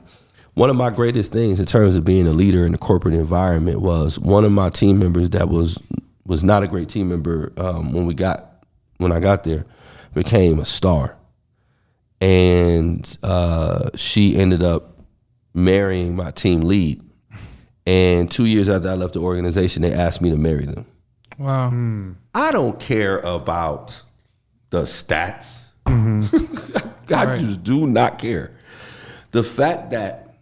one of my greatest things in terms of being a leader in the corporate environment was one of my team members that was not a great team member when we got when I got there, became a star. And she ended up marrying my team lead. And 2 years after I left the organization, they asked me to marry them. Wow. I don't care about the stats. I just do not care. The fact that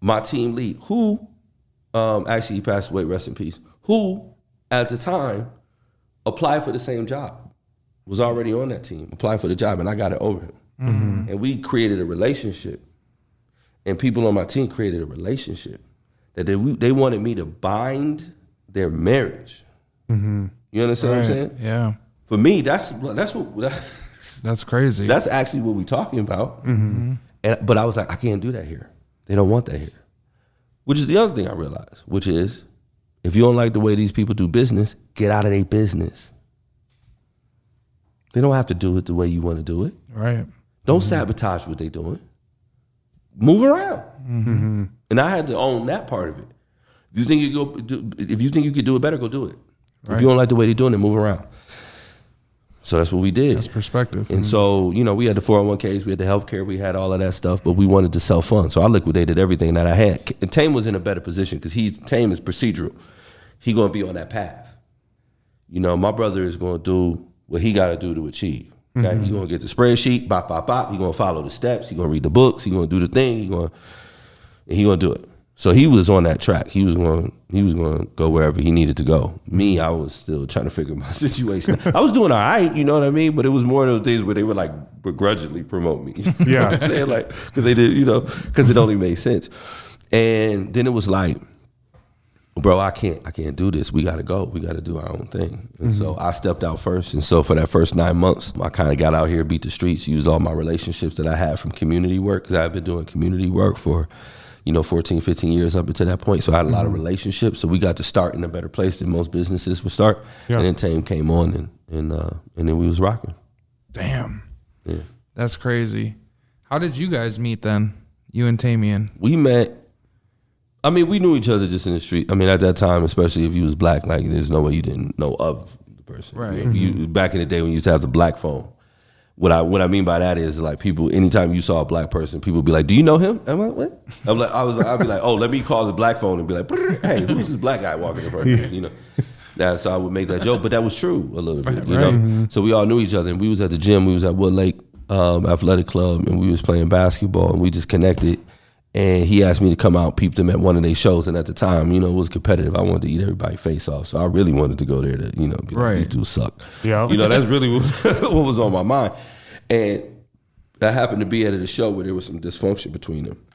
my team lead, who actually he passed away, rest in peace, who at the time applied for the same job, was already on that team, applied for the job, and I got it over him. And we created a relationship. And people on my team created a relationship that they wanted me to bind their marriage. You understand what I'm saying? Yeah. For me, that's crazy. That's actually what we're talking about. But I was like, I can't do that here. They don't want that here. Which is the other thing I realized, which is, if you don't like the way these people do business, get out of their business. They don't have to do it the way you want to do it. Right. Don't sabotage what they're doing. Move around. And I had to own that part of it. If you think you could do it better, go do it. Right. If you don't like the way they're doing it, move around. So that's what we did. That's perspective. And so, we had the 401ks, we had the healthcare, we had all of that stuff, but we wanted to self-fund. So I liquidated everything that I had. And Tame was in a better position because Tame is procedural. He going to be on that path. My brother is going to do what he got to do to achieve. Okay? He's going to get the spreadsheet, bop, bop, bop. He's going to follow the steps. He's going to read the books. He's going to do the thing. He's going to do it. So he was on that track. He was going to go wherever he needed to go. Me, I was still trying to figure my situation. I was doing all right, you know what I mean? But it was more of those days where they would like begrudgingly promote me. You know what I'm saying? Like, because they did, because it only made sense. And then it was like, bro, I can't do this. We got to go. We got to do our own thing. And so I stepped out first. And so for that first 9 months, I kind of got out here, beat the streets, used all my relationships that I had from community work, because I've been doing community work for 14, 15 years up until that point. So I had a lot of relationships. So we got to start in a better place than most businesses would start. Yeah. And then Tame came on and then we was rocking. Damn. Yeah. That's crazy. How did you guys meet then? You and Tamian? We met, we knew each other just in the street. At that time, especially if you was black, like there's no way you didn't know of the person. Right. Back in the day when you used to have the black phone. What I mean by that is like people, anytime you saw a black person, people would be like, do you know him? I'm like, what? I'd be like, oh, let me call the black phone and be like, hey, who's this black guy walking in front of me? So I would make that joke, but that was true a little bit, you know? So we all knew each other, and we was at the gym, we was at Wood Lake Athletic Club, and we was playing basketball, and we just connected. And he asked me to come out, peep them at one of their shows. And at the time, it was competitive. I wanted to eat everybody's face off. So I really wanted to go there to, be like, these dudes suck. Yeah. That's really what was on my mind. And I happened to be at a show where there was some dysfunction between them.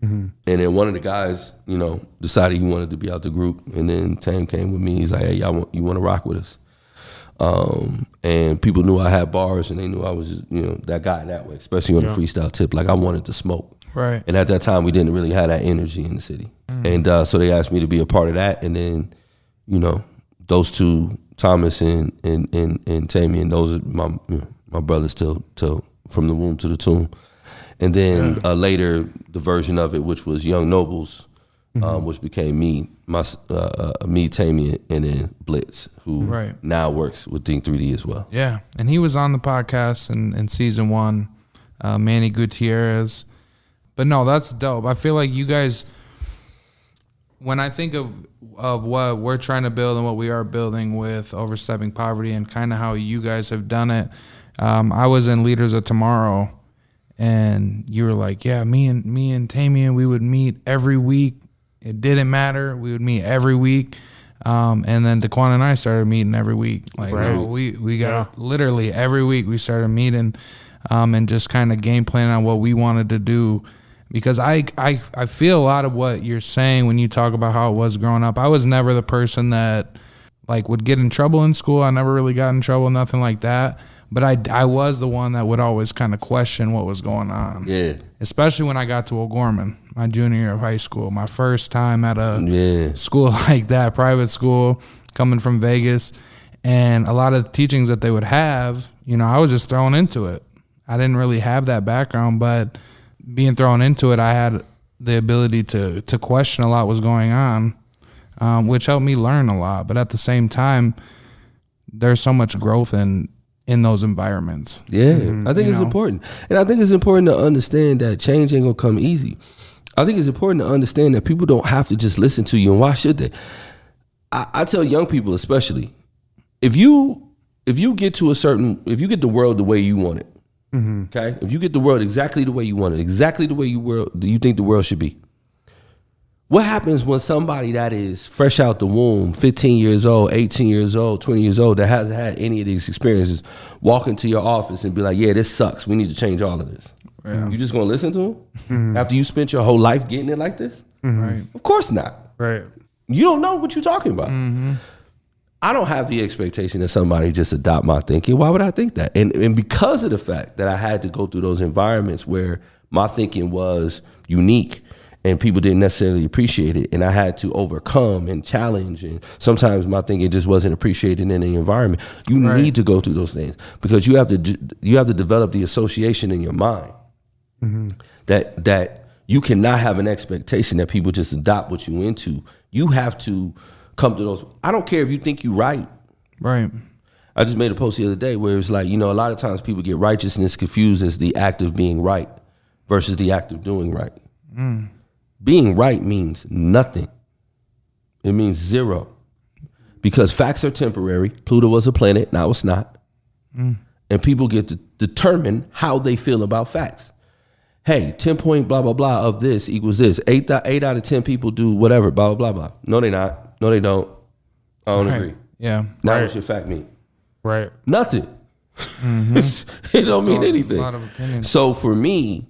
And then one of the guys, decided he wanted to be out the group. And then Tame came with me. He's like, hey, you want to rock with us? And people knew I had bars, and they knew I was, that guy that way, especially on the freestyle tip. Like I wanted to smoke. Right. And at that time, we didn't really have that energy in the city. And so they asked me to be a part of that. And then, those two, Thomas and Tamian, those are my brothers till from the womb to the tomb. And then later, the version of it, which was Young Nobles, which became me, Tamian, and then Blitz, who now works with Think 3D as well. Yeah. And he was on the podcast in season 1, Manny Gutierrez. But no, that's dope. I feel like you guys, when I think of what we're trying to build and what we are building with Overstepping Poverty and kind of how you guys have done it, I was in Leaders of Tomorrow, and you were like, yeah, me and Tamian, we would meet every week. It didn't matter. We would meet every week. And then Daquan and I started meeting every week. Like, we got literally every week we started meeting and just kind of game planning on what we wanted to do. Because I feel a lot of what you're saying when you talk about how it was growing up. I was never the person that like would get in trouble in school. I never really got in trouble, nothing like that. But I was the one that would always kind of question what was going on. Yeah. Especially when I got to O'Gorman, my junior year of high school. My first time at a school like that, private school, coming from Vegas. And a lot of the teachings that they would have, I was just thrown into it. I didn't really have that background, but being thrown into it, I had the ability to question a lot what was going on, which helped me learn a lot. But at the same time, there's so much growth in in those environments. Yeah, I think it's important. And I think it's important to understand that change ain't gonna come easy. I think it's important to understand that people don't have to just listen to you, and why should they? I tell young people especially, if you get the world the way you want it, okay? If you get the world exactly the way you want it, exactly the way you think the world should be, what happens when somebody that is fresh out the womb, 15 years old, 18 years old, 20 years old, that hasn't had any of these experiences, walk into your office and be like, yeah, this sucks. We need to change all of this. Yeah. You just gonna listen to them after you spent your whole life getting it like this? Right. Of course not. Right. You don't know what you're talking about. I don't have the expectation that somebody just adopt my thinking. Why would I think that? And because of the fact that I had to go through those environments where my thinking was unique and people didn't necessarily appreciate it, and I had to overcome and challenge, and sometimes my thinking just wasn't appreciated in the environment. You need to go through those things because you have to develop the association in your mind that you cannot have an expectation that people just adopt what you into. You have to come to those. I don't care if you think you're right. Right. I just made a post the other day where it's like, a lot of times people get righteousness confused as the act of being right versus the act of doing right. Being right means nothing. It means zero. Because facts are temporary. Pluto was a planet, now it's not. And people get to determine how they feel about facts. Hey, 10 point blah, blah, blah of this equals this. 8 out of 10 people do whatever, blah, blah, blah, blah. No, they not. No, they don't. I don't agree. Yeah. Now what's your fact mean? Right. Nothing. It don't mean anything. A lot of opinions. So for me,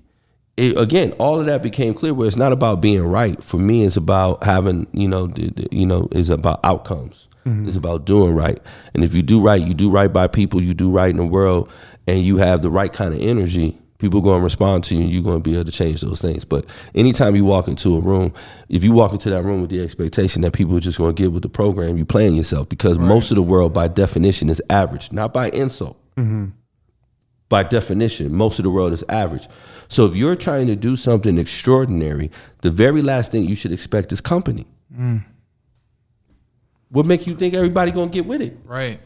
again, all of that became clear where it's not about being right. For me, it's about having, it's about outcomes. It's about doing right. And if you do right by people, you do right in the world, and you have the right kind of energy, people are going to respond to you, and you're going to be able to change those things. But anytime you walk into a room, if you walk into that room with the expectation that people are just going to get with the program, you're playing yourself, because most of the world by definition is average, not by insult. By definition, most of the world is average. So if you're trying to do something extraordinary, the very last thing you should expect is company. What make you think everybody going to get with it? Right.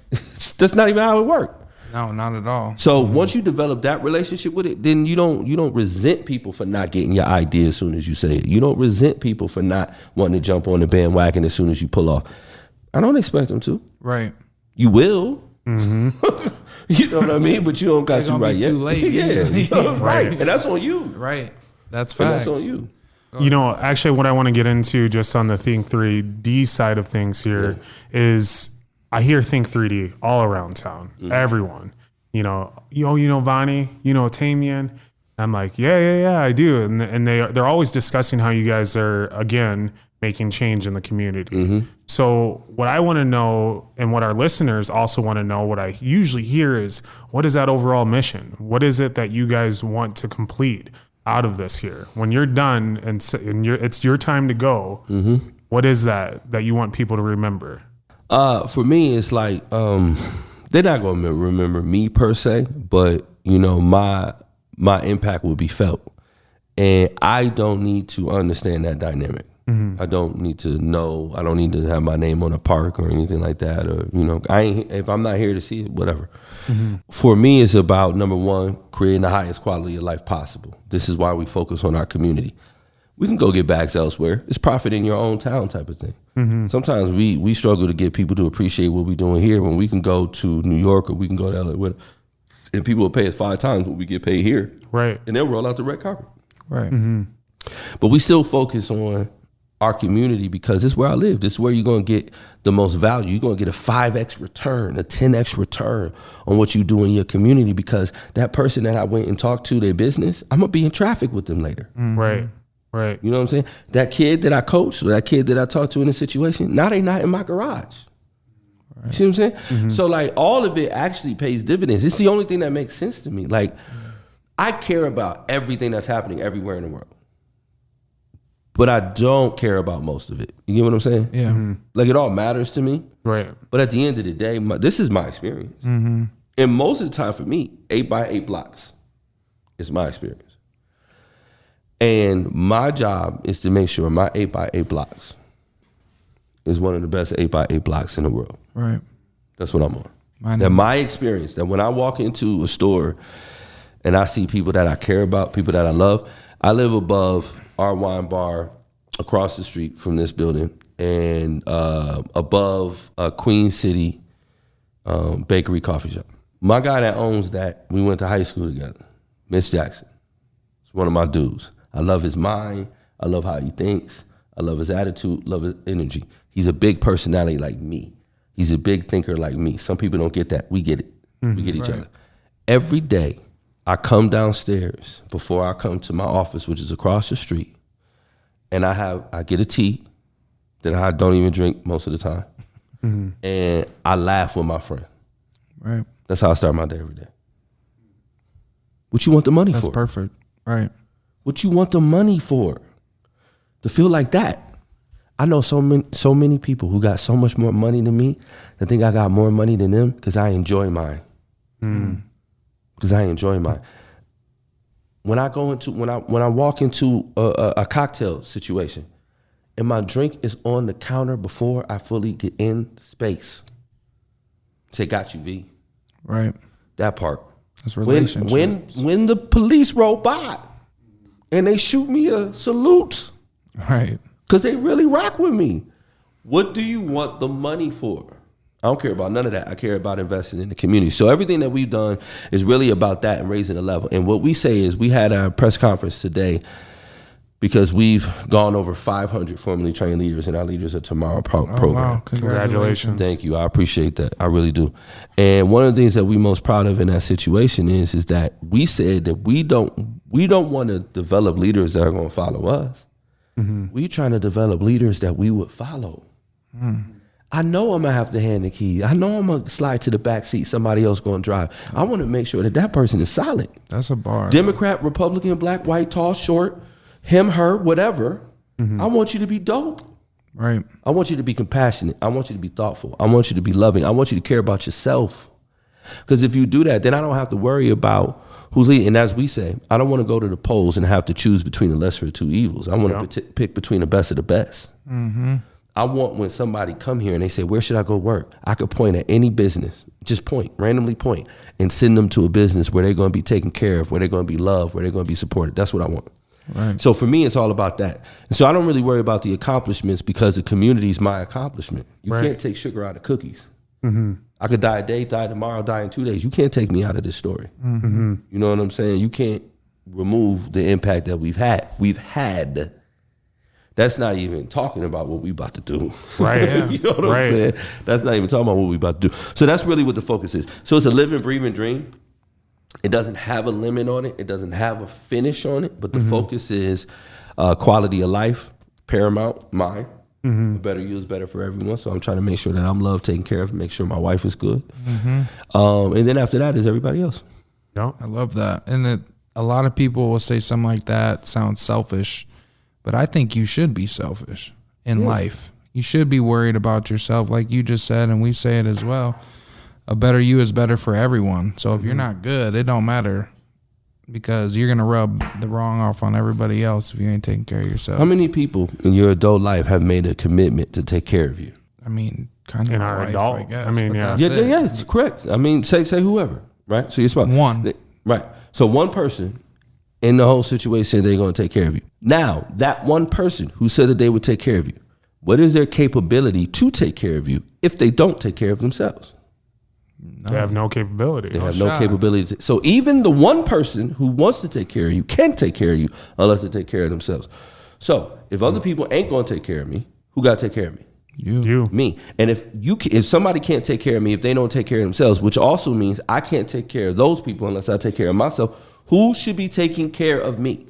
That's not even how it works. No, not at all. So once you develop that relationship with it, then you don't resent people for not getting your idea as soon as you say it. You don't resent people for not wanting to jump on the bandwagon as soon as you pull off. I don't expect them to. Right. You will. You know what I mean? But you don't got to right yet. Too late. Right. And that's on you. Right. That's facts. And that's on you. Actually, what I want to get into just on the Think 3D side of things here is I hear Think 3D all around town. Everyone, you know Vaney, Tamian. I'm like, yeah, I do. And they're always discussing how you guys are, again, making change in the community. So what I want to know, and what our listeners also want to know, what I usually hear is, what is that overall mission? What is it that you guys want to complete out of this here? When you're done and it's your time to go, what is that you want people to remember? For me, it's like, they're not going to remember me per se, but my impact will be felt. And I don't need to understand that dynamic. I don't need to know. I don't need to have my name on a park or anything like that. Or, if I'm not here to see it, whatever. For me, it's about, number one, creating the highest quality of life possible. This is why we focus on our community. We can go get bags elsewhere. It's profit in your own town type of thing. Sometimes we struggle to get people to appreciate what we're doing here when we can go to New York or we can go to LA, and people will pay us 5 times what we get paid here. Right. And they'll roll out the red carpet. Right. But we still focus on our community because this is where I live. This is where you're going to get the most value. You're going to get a 5x return, a 10x return on what you do in your community, because that person that I went and talked to their business, I'm going to be in traffic with them later. Right. You know what I'm saying? That kid that I coached or that kid that I talked to in a situation, now they not in my garage. Right. You see what I'm saying? So like all of it actually pays dividends. It's the only thing that makes sense to me. Like I care about everything that's happening everywhere in the world, but I don't care about most of it. You get what I'm saying? Yeah. Like it all matters to me. Right. But at the end of the day, this is my experience. And most of the time for me, 8x8 blocks is my experience. And my job is to make sure my 8x8 blocks is one of the best 8x8 blocks in the world. Right. That's what I'm on. That my experience, that when I walk into a store and I see people that I care about, people that I love, I live above our wine bar across the street from this building and above Queen City Bakery Coffee Shop. My guy that owns that, we went to high school together, Miss Jackson. He's one of my dudes. I love his mind. I love how he thinks. I love his attitude, love his energy. He's a big personality like me. He's a big thinker like me. Some people don't get that. We get it. We get each other. Every day, I come downstairs before I come to my office, which is across the street, and I get a tea that I don't even drink most of the time, and I laugh with my friend. Right. That's how I start my day every day. What you want the money for? That's perfect. Right. What you want the money for? To feel like that. I know so many people who got so much more money than me that think I got more money than them because I enjoy mine. Because I enjoy mine. When I walk into a cocktail situation and my drink is on the counter before I fully get in space, say, got you, V. Right. That part. That's relationships. When the police roll by and they shoot me a salute. Right. Because they really rock with me. What do you want the money for? I don't care about none of that. I care about investing in the community. So everything that we've done is really about that and raising the level. And what we say is we had a press conference today because we've gone over 500 formally trained leaders in our Leaders of Tomorrow program. Wow. Congratulations. Thank you. I appreciate that. I really do. And one of the things that we're most proud of in that situation is that we said that we don't want to develop leaders that are going to follow us. We trying to develop leaders that we would follow. I know I'm going to have to hand the keys. I know I'm going to slide to the back seat. Somebody else going to drive. I want to make sure that person is solid. That's a bar. Democrat, Republican, black, white, tall, short, him, her, whatever. I want you to be dope. Right. I want you to be compassionate. I want you to be thoughtful. I want you to be loving. I want you to care about yourself. Because if you do that, then I don't have to worry about who's leading. And as we say, I don't want to go to the polls and have to choose between the lesser of two evils. I want to pick between the best of the best. I want when somebody come here and they say, where should I go work? I could point at any business, just randomly point, and send them to a business where they're going to be taken care of, where they're going to be loved, where they're going to be supported. That's what I want. Right. So for me, it's all about that. And so I don't really worry about the accomplishments because the community is my accomplishment. You can't take sugar out of cookies. I could die today, die tomorrow, die in 2 days. You can't take me out of this story. You know what I'm saying? You can't remove the impact that we've had. That's not even talking about what we about to do. Right. You know what I'm saying? That's not even talking about what we about to do. So that's really what the focus is. So it's a living, breathing dream. It doesn't have a limit on it. It doesn't have a finish on it. But the focus is quality of life, paramount, mine. A better you is better for everyone. So I'm trying to make sure that I'm loved, taken care of, make sure my wife is good. And then after that is everybody else. No, I love that. And a lot of people will say something like that sounds selfish, but I think you should be selfish in life. You should be worried about yourself, like you just said, and we say it as well. A better you is better for everyone. So if you're not good, it don't matter because you're going to rub the wrong off on everybody else if you ain't taking care of yourself. How many people in your adult life have made a commitment to take care of you? I mean, kind of in my our wife, adult, I guess. I mean, yeah. Yeah, it's correct. I mean, say whoever, right? So you're spot. One. Right. So one person in the whole situation, they're going to take care of you. Now, that one person who said that they would take care of you, what is their capability to take care of you if they don't take care of themselves? They have no capability. They have no capability. So even the one person who wants to take care of you can't take care of you unless they take care of themselves. So if other people ain't going to take care of me, who got to take care of me? You. Me. And if somebody can't take care of me, if they don't take care of themselves, which also means I can't take care of those people unless I take care of myself, who should be taking care of me?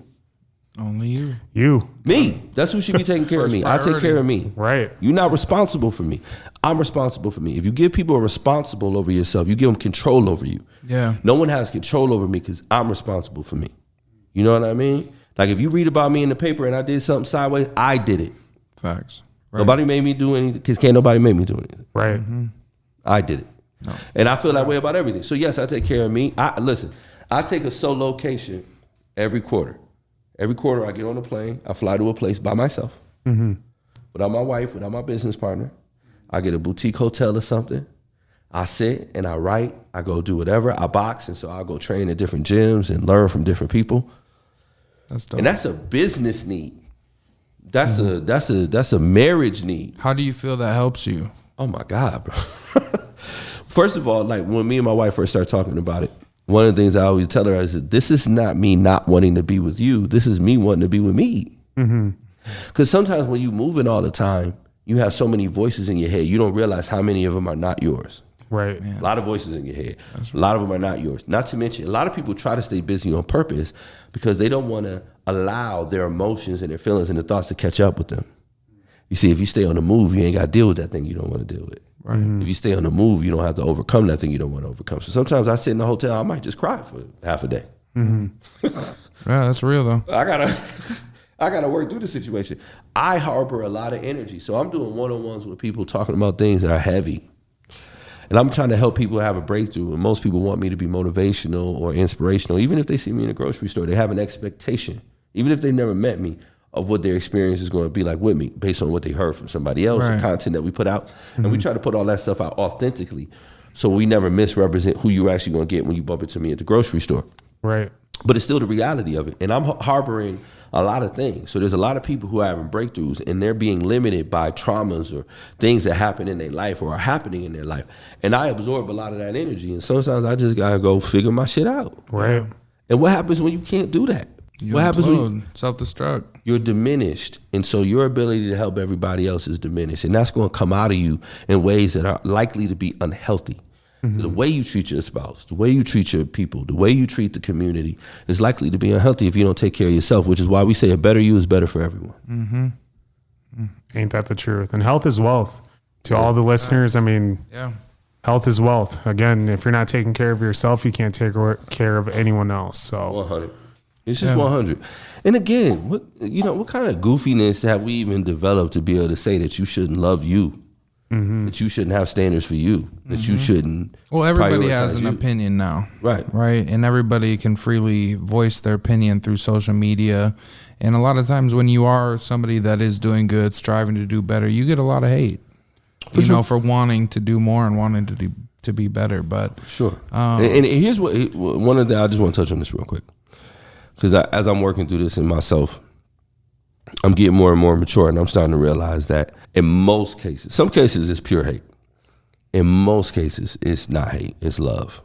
Only you. You. Me. That's who should be taking care of me. I take care of me. Right. You're not responsible for me. I'm responsible for me. If you give people a responsible over yourself, you give them control over you. Yeah. No one has control over me because I'm responsible for me. You know what I mean? Like if you read about me in the paper and I did something sideways, I did it. Facts. Right. Nobody made me do anything because can't nobody make me do anything. Right. I did it. No. And I feel that way about everything. So yes, I take care of me. I take a solocation every quarter. Every quarter I get on a plane, I fly to a place by myself. Without my wife, without my business partner. I get a boutique hotel or something. I sit and I write. I go do whatever. I box, and so I'll go train at different gyms and learn from different people. That's dope. And that's a business need. That's a marriage need. How do you feel that helps you? Oh my God, bro. First of all, like when me and my wife first started talking about it, one of the things I always tell her is that this is not me not wanting to be with you. This is me wanting to be with me. Because sometimes when you're moving all the time, you have so many voices in your head, you don't realize how many of them are not yours. Right. A lot of voices in your head. A lot of them are not yours. Not to mention, a lot of people try to stay busy on purpose because they don't want to allow their emotions and their feelings and their thoughts to catch up with them. You see, if you stay on the move, you ain't got to deal with that thing you don't want to deal with. Right. If you stay on the move, you don't have to overcome that thing you don't want to overcome. So sometimes I sit in the hotel, I might just cry for half a day. Yeah, that's real though. I gotta work through the situation. I harbor a lot of energy. So I'm doing one-on-ones with people talking about things that are heavy. And I'm trying to help people have a breakthrough. And most people want me to be motivational or inspirational. Even if they see me in a grocery store, they have an expectation, even if they've never met me, of what their experience is going to be like with me based on what they heard from somebody else, the content that we put out. And we try to put all that stuff out authentically so we never misrepresent who you're actually going to get when you bump into me at the grocery store. Right. But it's still the reality of it. And I'm harboring a lot of things. So there's a lot of people who are having breakthroughs and they're being limited by traumas or things that happen in their life or are happening in their life. And I absorb a lot of that energy. And sometimes I just got to go figure my shit out. Right. And what happens when you can't do that? What happens when self-destruct? You're diminished. And so your ability to help everybody else is diminished. And that's going to come out of you in ways that are likely to be unhealthy. So the way you treat your spouse, the way you treat your people, the way you treat the community is likely to be unhealthy if you don't take care of yourself, which is why we say a better you is better for everyone. Ain't that the truth? And health is wealth. To all the listeners, I mean, health is wealth. Again, if you're not taking care of yourself, you can't take care of anyone else. So 100. It's just 100. And again, what kind of goofiness have we even developed to be able to say that you shouldn't love you? That you shouldn't have standards for you, that you shouldn't. Well, everybody has an opinion now. Right. And everybody can freely voice their opinion through social media. And a lot of times when you are somebody that is doing good, striving to do better, you get a lot of hate, for wanting to do more and wanting to be better. But and here's one of the, I just want to touch on this real quick. Because as I'm working through this in myself, I'm getting more and more mature, and I'm starting to realize that in most cases, some cases it's pure hate. In most cases, it's not hate, it's love.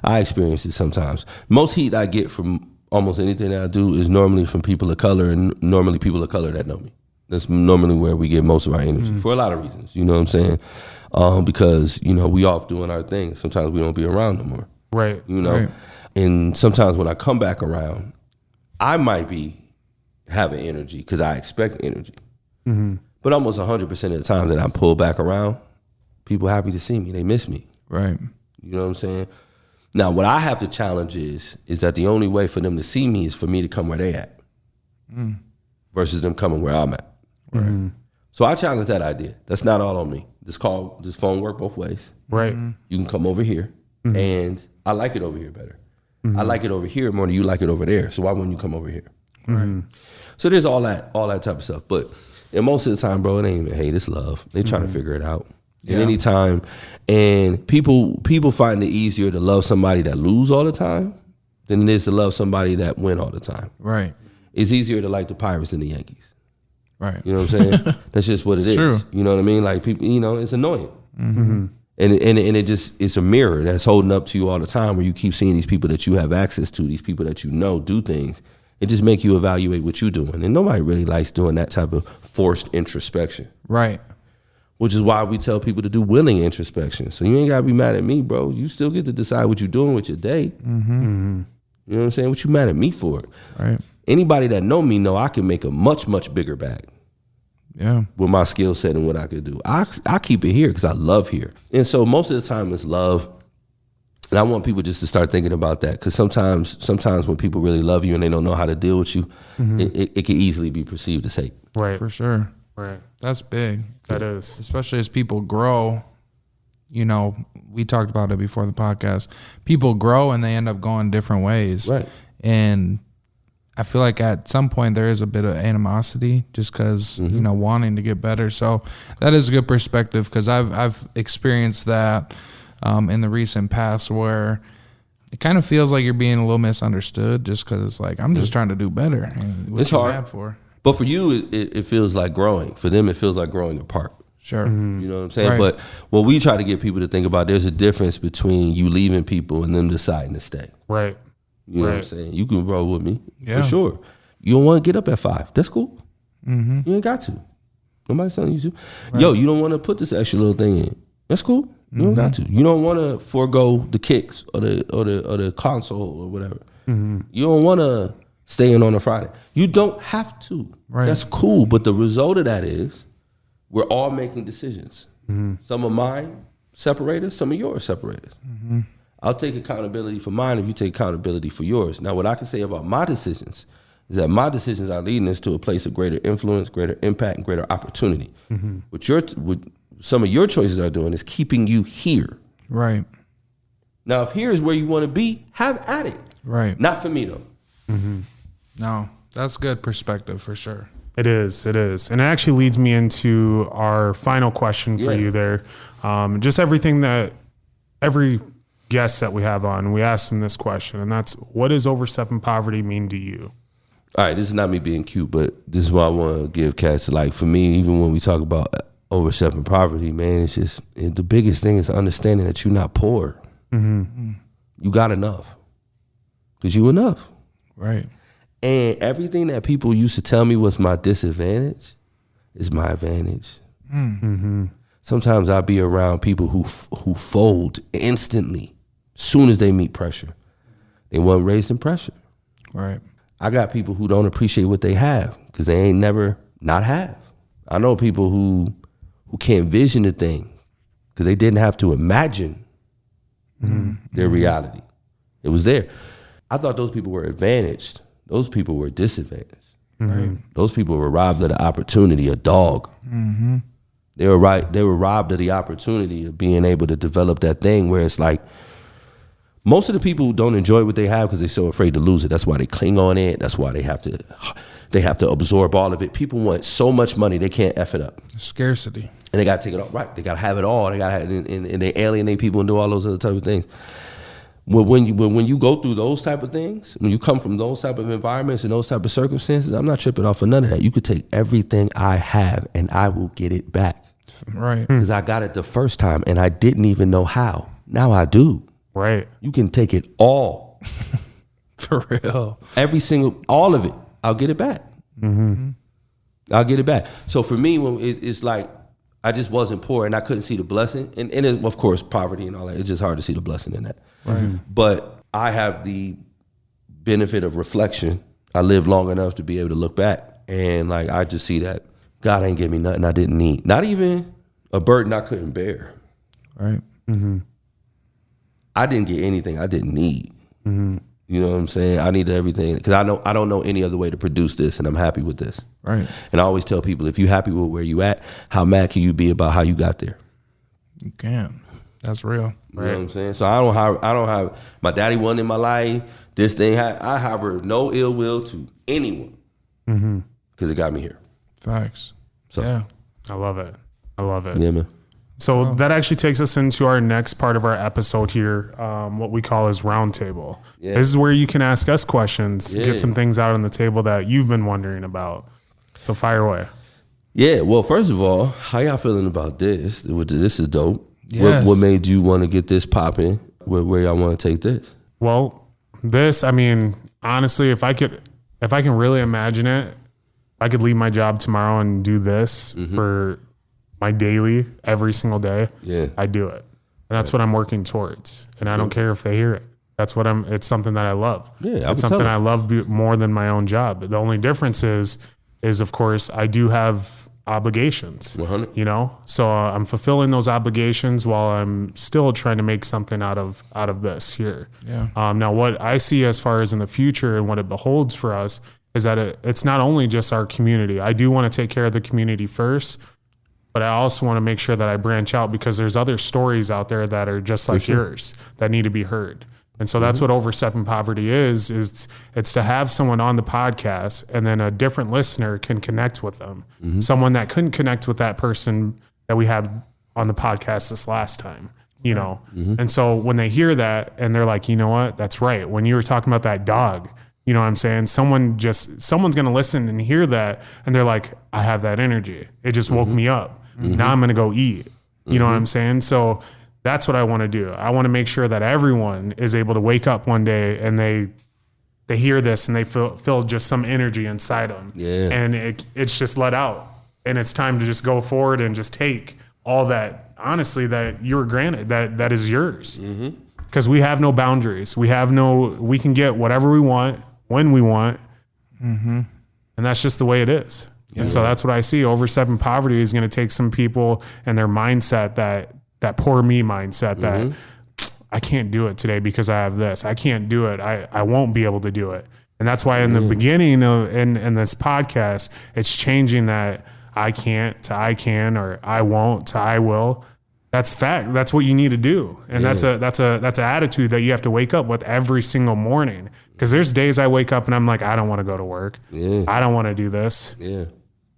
I experience it sometimes. Most heat I get from almost anything that I do is normally from people of color, and normally people of color that know me. That's normally where we get most of our energy for a lot of reasons. You know what I'm saying? Because, we off doing our thing. Sometimes we don't be around no more. Right. And sometimes when I come back around, I might be having energy because I expect energy. But almost 100% of the time that I pull back around, people happy to see me. They miss me. Right. You know what I'm saying? Now, what I have to challenge is that the only way for them to see me is for me to come where they at versus them coming where I'm at. Right. So I challenge that idea. That's not all on me. This phone work both ways. Right. You can come over here, and I like it over here better. I like it over here more than you like it over there. So why wouldn't you come over here? Right. So there's all that type of stuff. But most of the time, bro, it ain't even hate, it's love. They trying to figure it out. At any time. And people find it easier to love somebody that lose all the time than it is to love somebody that win all the time. Right. It's easier to like the Pirates than the Yankees. Right. You know what I'm saying? That's just what it is. True. You know what I mean? Like people, it's annoying. And it's a mirror that's holding up to you all the time where you keep seeing these people that you have access to, these people that do things. It just make you evaluate what you're doing. And nobody really likes doing that type of forced introspection. Right. Which is why we tell people to do willing introspection. So you ain't got to be mad at me, bro. You still get to decide what you're doing with your day. You know what I'm saying? What you mad at me for? Right. Anybody that know me know I can make a much, much bigger bag. Yeah. With my skill set and what I could do. I keep it here because I love here. And so most of the time it's love. And I want people just to start thinking about that, because sometimes when people really love you and they don't know how to deal with you, it can easily be perceived as hate. Right. For sure. Right. That's big. That is. Especially as people grow. We talked about it before the podcast. People grow and they end up going different ways. Right. And I feel like at some point there is a bit of animosity just because, wanting to get better. So that is a good perspective, because I've experienced that in the recent past where it kind of feels like you're being a little misunderstood just because it's like, I'm just trying to do better. What It's you hard. mad for? But for you, it feels like growing. For them, it feels like growing apart. Sure. You know what I'm saying? Right. But what we try to get people to think about, there's a difference between you leaving people and them deciding to stay. Right. You know what I'm saying? You can roll with me, Yeah. for sure. You don't want to get up at 5. That's cool. You ain't got to. Nobody's telling you to. Yo, you don't want to put this extra little thing in. That's cool. You don't got to. You don't want to forego the kicks or the console or whatever. You don't want to stay in on a Friday. You don't have to. Right. That's cool. But the result of that is we're all making decisions. Some of mine separate us, some of yours separate us. I'll take accountability for mine if you take accountability for yours. Now, what I can say about my decisions is that my decisions are leading us to a place of greater influence, greater impact, and greater opportunity. What some of your choices are doing is keeping you here. Right. Now, if here is where you want to be, have at it. Right. Not for me, though. No, that's good perspective for sure. It is. And it actually leads me into our final question for you there. Just everything that every guest that we have on, we ask them this question, and that's, what does overstepping poverty mean to you? All right, this is not me being cute, but this is what I want to give cats. Like, for me, even when we talk about overstepping poverty, man, it's just, the biggest thing is understanding that you're not poor. You got enough. Because you enough. Right. And everything that people used to tell me was my disadvantage is my advantage. Sometimes I'll be around people who fold instantly soon as they meet pressure. They weren't raised in pressure. Right. I got people who don't appreciate what they have because they ain't never not have. I know people who can't vision the thing because they didn't have to imagine their reality. It was there. I thought those people were advantaged. Those people were disadvantaged. Right. Those people were robbed of the opportunity, a dog. They were robbed of the opportunity of being able to develop that thing where it's like, most of the people don't enjoy what they have because they're so afraid to lose it. That's why they cling on it. That's why they have to absorb all of it. People want so much money they can't F it up. Scarcity. And they got to take it all. Right. They got to have it all. They got to have it, and they alienate people and do all those other type of things. When you go through those type of things, when you come from those type of environments and those type of circumstances, I'm not tripping off of none of that. You could take everything I have and I will get it back. Right. Because I got it the first time and I didn't even know how. Now I do. Right. You can take it all. For real. All of it. I'll get it back. I'll get it back. So for me, when it's like, I just wasn't poor and I couldn't see the blessing. And it, of course, poverty and all that. It's just hard to see the blessing in that. Right. But I have the benefit of reflection. I lived long enough to be able to look back. And like, I just see that God ain't give me nothing I didn't need. Not even a burden I couldn't bear. Right. I didn't get anything I didn't need. You know what I'm saying? I needed everything because I don't know any other way to produce this, and I'm happy with this. Right. And I always tell people, if you're happy with where you at, how mad can you be about how you got there? You can. That's real. You know what I'm saying? So I don't have my daddy wasn't in my life. This thing, I harbor no ill will to anyone because it got me here. Facts. So Yeah. I love it. Yeah, man. So that actually takes us into our next part of our episode here, what we call is roundtable. Yeah. This is where you can ask us questions, Yeah. get some things out on the table that you've been wondering about. So fire away. Yeah. Well, first of all, how y'all feeling about this? This is dope. Yes. What made you want to get this popping? Where y'all want to take this? Well, this, I mean, honestly, if I can really imagine it, I could leave my job tomorrow and do this for my daily, every single day. Yeah. I do it. And that's what I'm working towards. And I don't care if they hear it. That's what it's something that I love. Yeah, it's something I love more than my own job. The only difference is of course, I do have obligations, 100. you know? So I'm fulfilling those obligations while I'm still trying to make something out of this here. Yeah. Now, what I see as far as in the future and what it beholds for us is that it's not only just our community. I do want to take care of the community first, but I also want to make sure that I branch out because there's other stories out there that are just like yours that need to be heard. And so that's what Overstepping Poverty is it's to have someone on the podcast and then a different listener can connect with them. Someone that couldn't connect with that person that we had on the podcast this last time. you know? And so when they hear that and they're like, you know what, that's right. When you were talking about that dog, you know what I'm saying? Someone's going to listen and hear that. And they're like, I have that energy. It just woke me up. Now I'm going to go eat. You know what I'm saying? So that's what I want to do. I want to make sure that everyone is able to wake up one day and they hear this and they feel just some energy inside them. Yeah. And it's just let out. And it's time to just go forward and just take all that, honestly, that you were granted, that is yours. Because we have no boundaries. We can get whatever we want, when we want. And that's just the way it is. Yeah. And so that's what I see. Overstepping poverty is going to take some people and their mindset, that poor me mindset, that I can't do it today because I have this. I can't do it. I won't be able to do it. And that's why in the beginning of in this podcast, it's changing that I can't to I can, or I won't to I will. That's fact. That's what you need to do. And that's an attitude that you have to wake up with every single morning. Because there's days I wake up and I'm like, I don't want to go to work. I don't want to do this.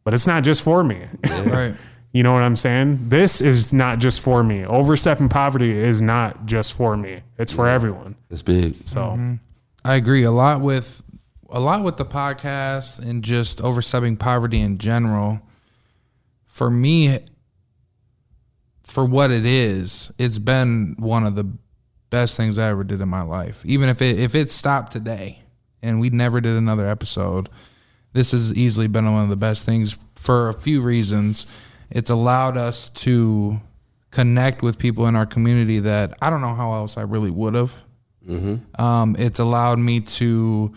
But it's not just for me. Right. You know what I'm saying? This is not just for me. Overstepping poverty is not just for me. It's for everyone. It's big. So I agree a lot with the podcast and just overstepping poverty in general. For me, for what it is, it's been one of the best things I ever did in my life. Even if it stopped today and we never did another episode, this has easily been one of the best things for a few reasons. It's allowed us to connect with people in our community that I don't know how else I really would have. It's allowed me to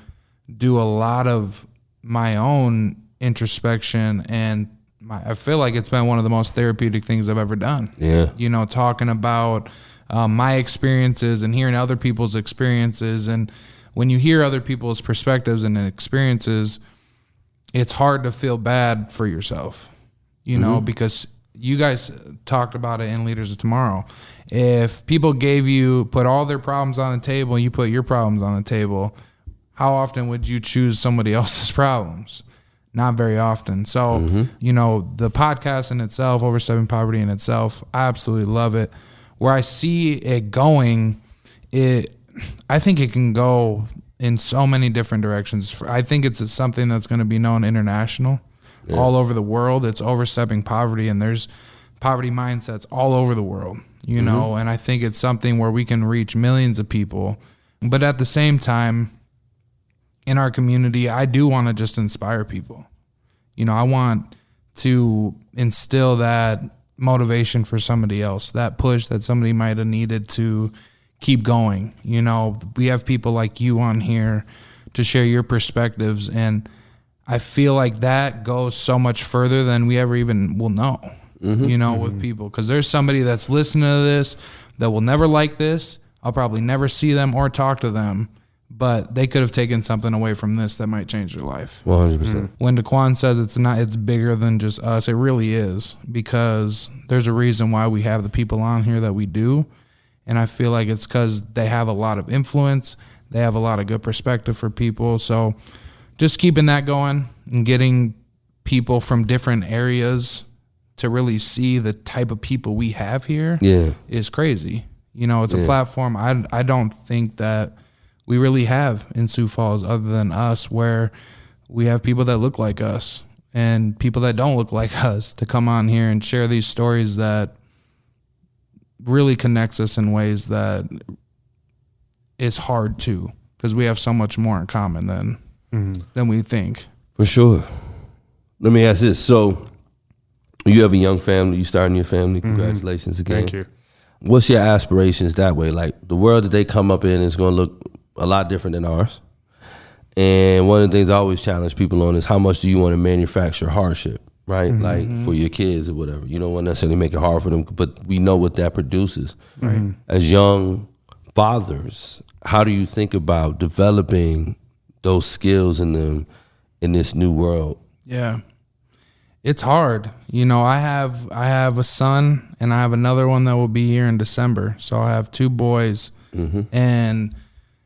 do a lot of my own introspection, and I feel like it's been one of the most therapeutic things I've ever done. Yeah. You know, talking about my experiences and hearing other people's experiences. And when you hear other people's perspectives and experiences, it's hard to feel bad for yourself, you know, because you guys talked about it in Leaders of Tomorrow. If people put all their problems on the table and you put your problems on the table, how often would you choose somebody else's problems? Not very often. So, you know, the podcast in itself, Overstepping Poverty in itself, I absolutely love it. Where I see it going, I think it can go in so many different directions. I think it's something that's going to be known international, all over the world. It's overstepping poverty, and there's poverty mindsets all over the world, you know, and I think it's something where we can reach millions of people. But at the same time, in our community, I do want to just inspire people. You know, I want to instill that motivation for somebody else, that push that somebody might have needed to keep going. You know, we have people like you on here to share your perspectives, and I feel like that goes so much further than we ever even will know, you know, with people. Because there's somebody that's listening to this that will never like this. I'll probably never see them or talk to them, but they could have taken something away from this that might change their life. 100%. When Daquan says it's bigger than just us, it really is, because there's a reason why we have the people on here that we do. And I feel like it's because they have a lot of influence. They have a lot of good perspective for people. So just keeping that going and getting people from different areas to really see the type of people we have here is crazy. You know, it's a platform I don't think that we really have in Sioux Falls other than us, where we have people that look like us and people that don't look like us to come on here and share these stories that really connects us in ways that is hard to, because we have so much more in common than we think. For sure. Let me ask this. So you have a young family, you starting your family. Congratulations again. Thank you. What's your aspirations that way? Like, the world that they come up in is going to look a lot different than ours. And one of the things I always challenge people on is how much do you want to manufacture hardship, right? Like for your kids or whatever. You don't want to necessarily make it hard for them, but we know what that produces. Right. As young fathers, how do you think about developing those skills in them in this new world? Yeah. It's hard. You know, I have a son and I have another one that will be here in December. So I have two boys. And,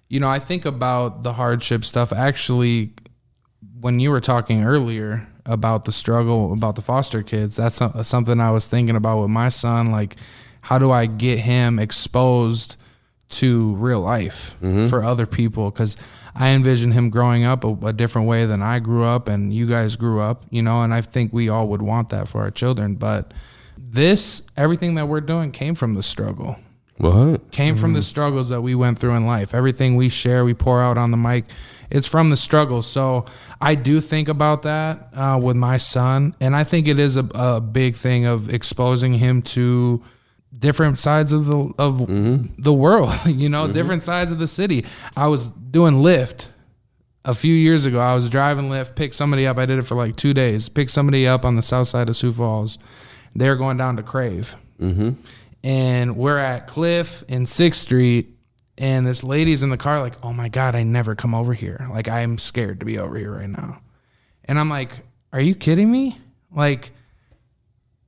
you know, I think about the hardship stuff. Actually, when you were talking earlier about the struggle, about the foster kids, that's something I was thinking about with my son. Like, how do I get him exposed to real life for other people? Because I envision him growing up a different way than I grew up and you guys grew up, you know, and I think we all would want that for our children. But everything that we're doing came from the struggle. What? Came from the struggles that we went through in life. Everything we share, we pour out on the mic, it's from the struggle. So I do think about that with my son. And I think it is a big thing of exposing him to different sides of the world, you know, different sides of the city. I was doing Lyft a few years ago. I was driving Lyft, picked somebody up. I did it for like 2 days. Picked somebody up on the south side of Sioux Falls. They're going down to Crave. And we're at Cliff and 6th Street. And this lady's in the car like, oh my God, I never come over here. Like, I'm scared to be over here right now. And I'm like, are you kidding me? Like,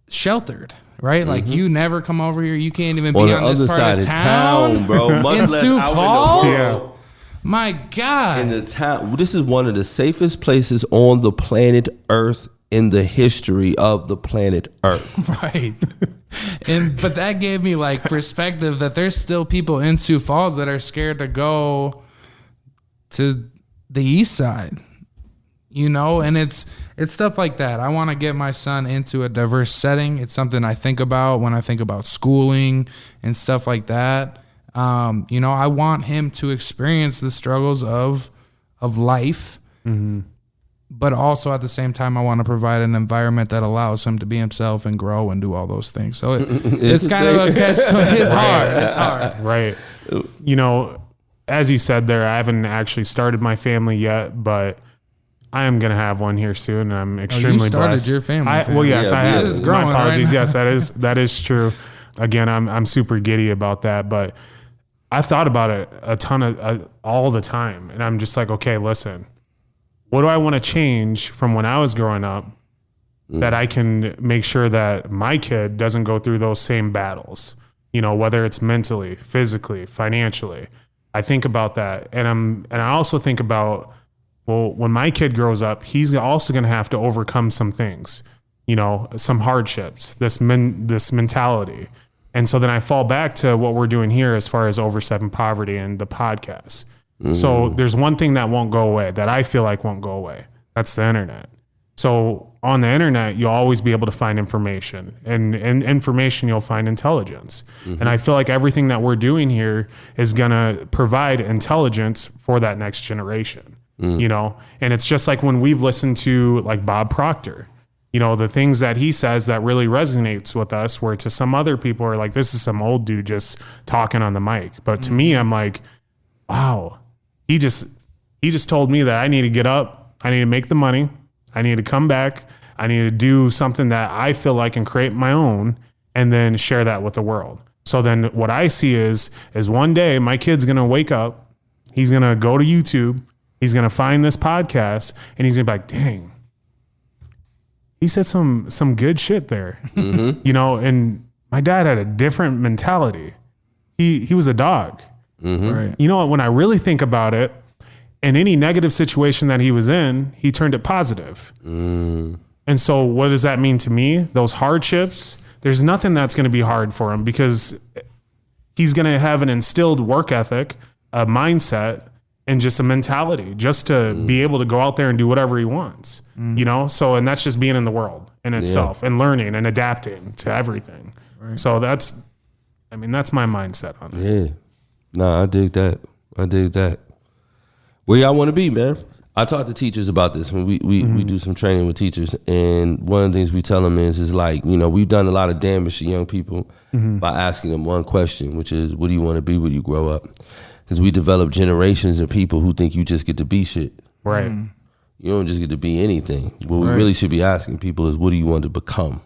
sheltered. Right? Like, you never come over here. You can't even be on this part of town, bro. Much in less Sioux out Falls? in the world. My God. In the town. This is one of the safest places on the planet Earth in the history of the planet Earth. Right. But that gave me like perspective that there's still people in Sioux Falls that are scared to go to the east side. You know, and it's stuff like that. I want to get my son into a diverse setting. It's something I think about when I think about schooling and stuff like that. You know, I want him to experience the struggles of life, but also at the same time, I want to provide an environment that allows him to be himself and grow and do all those things. So it's kind of a catch. It's hard. It's hard. Right. You know, as you said there, I haven't actually started my family yet, but I am going to have one here soon, and I'm extremely you started blessed. your family. Well, yes, Yeah, I have. it is growing, My apologies. right? Yes, that is true. Again, I'm super giddy about that, but I've thought about it a ton all the time, and I'm just like, okay, listen, what do I want to change from when I was growing up that I can make sure that my kid doesn't go through those same battles? You know, whether it's mentally, physically, financially. I think about that, and I also think about, well, when my kid grows up, he's also going to have to overcome some things, you know, some hardships, this mentality. And so then I fall back to what we're doing here as far as Overstepping Poverty and the podcast. So there's one thing that won't go away, that I feel like won't go away. That's the internet. So on the internet, you'll always be able to find information, and information, you'll find intelligence. And I feel like everything that we're doing here is going to provide intelligence for that next generation. You know, and it's just like when we've listened to like Bob Proctor, you know, the things that he says that really resonates with us, where to some other people are like, this is some old dude just talking on the mic. But to me, I'm like, wow, he just told me that I need to get up. I need to make the money. I need to come back. I need to do something that I feel like and create my own, and then share that with the world. So then what I see is one day my kid's going to wake up. He's going to go to YouTube. He's going to find this podcast, and he's going to be like, dang, he said some good shit there. You know, and my dad had a different mentality. He was a dog. Right. You know what? When I really think about it, in any negative situation that he was in, he turned it positive. And so what does that mean to me? Those hardships, there's nothing that's going to be hard for him, because he's going to have an instilled work ethic, a mindset, and just a mentality just to be able to go out there and do whatever he wants, you know? So, and that's just being in the world in itself and learning and adapting to everything. Right. So that's my mindset on it. Yeah. Nah, I dig that. Where y'all want to be, man? I talk to teachers about this when we do some training with teachers, and one of the things we tell them is like, you know, we've done a lot of damage to young people by asking them one question, which is, what do you want to be when you grow up? Because we develop generations of people who think you just get to be shit. Right. You don't just get to be anything. What we really should be asking people is, what do you want to become?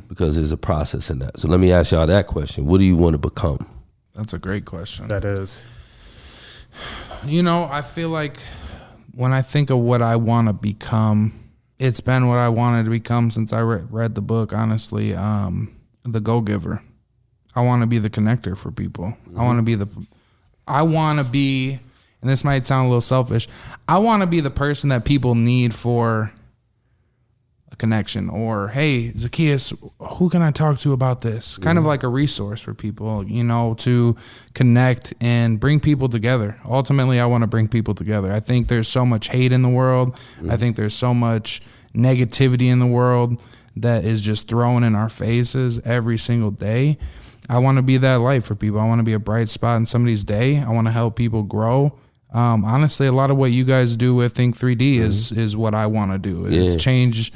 Because there's a process in that. So let me ask y'all that question. What do you want to become? That's a great question. That is. You know, I feel like when I think of what I want to become, it's been what I wanted to become since I read the book, honestly, The Go-Giver. I want to be the connector for people. I want to be, and this might sound a little selfish, I want to be the person that people need for a connection, or hey, Zacchaeus, who can I talk to about this? Kind of like a resource for people, you know, to connect and bring people together. Ultimately, I want to bring people together. I think there's so much hate in the world. I think there's so much negativity in the world that is just thrown in our faces every single day. I want to be that light for people. I want to be a bright spot in somebody's day. I want to help people grow. Honestly, a lot of what you guys do with Think 3D is what I want to do, is change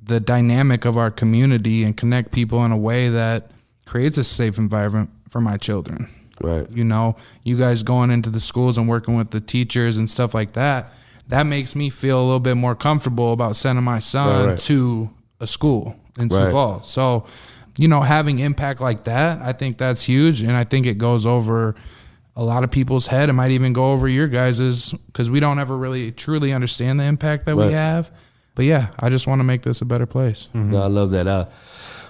the dynamic of our community and connect people in a way that creates a safe environment for my children. Right. You know, you guys going into the schools and working with the teachers and stuff like that, that makes me feel a little bit more comfortable about sending my son to a school in Sioux Falls. So, you know, having impact like that, I think that's huge. And I think it goes over a lot of people's head. It might even go over your guys's, because we don't ever really truly understand the impact that we have. But yeah, I just want to make this a better place. No, I love that.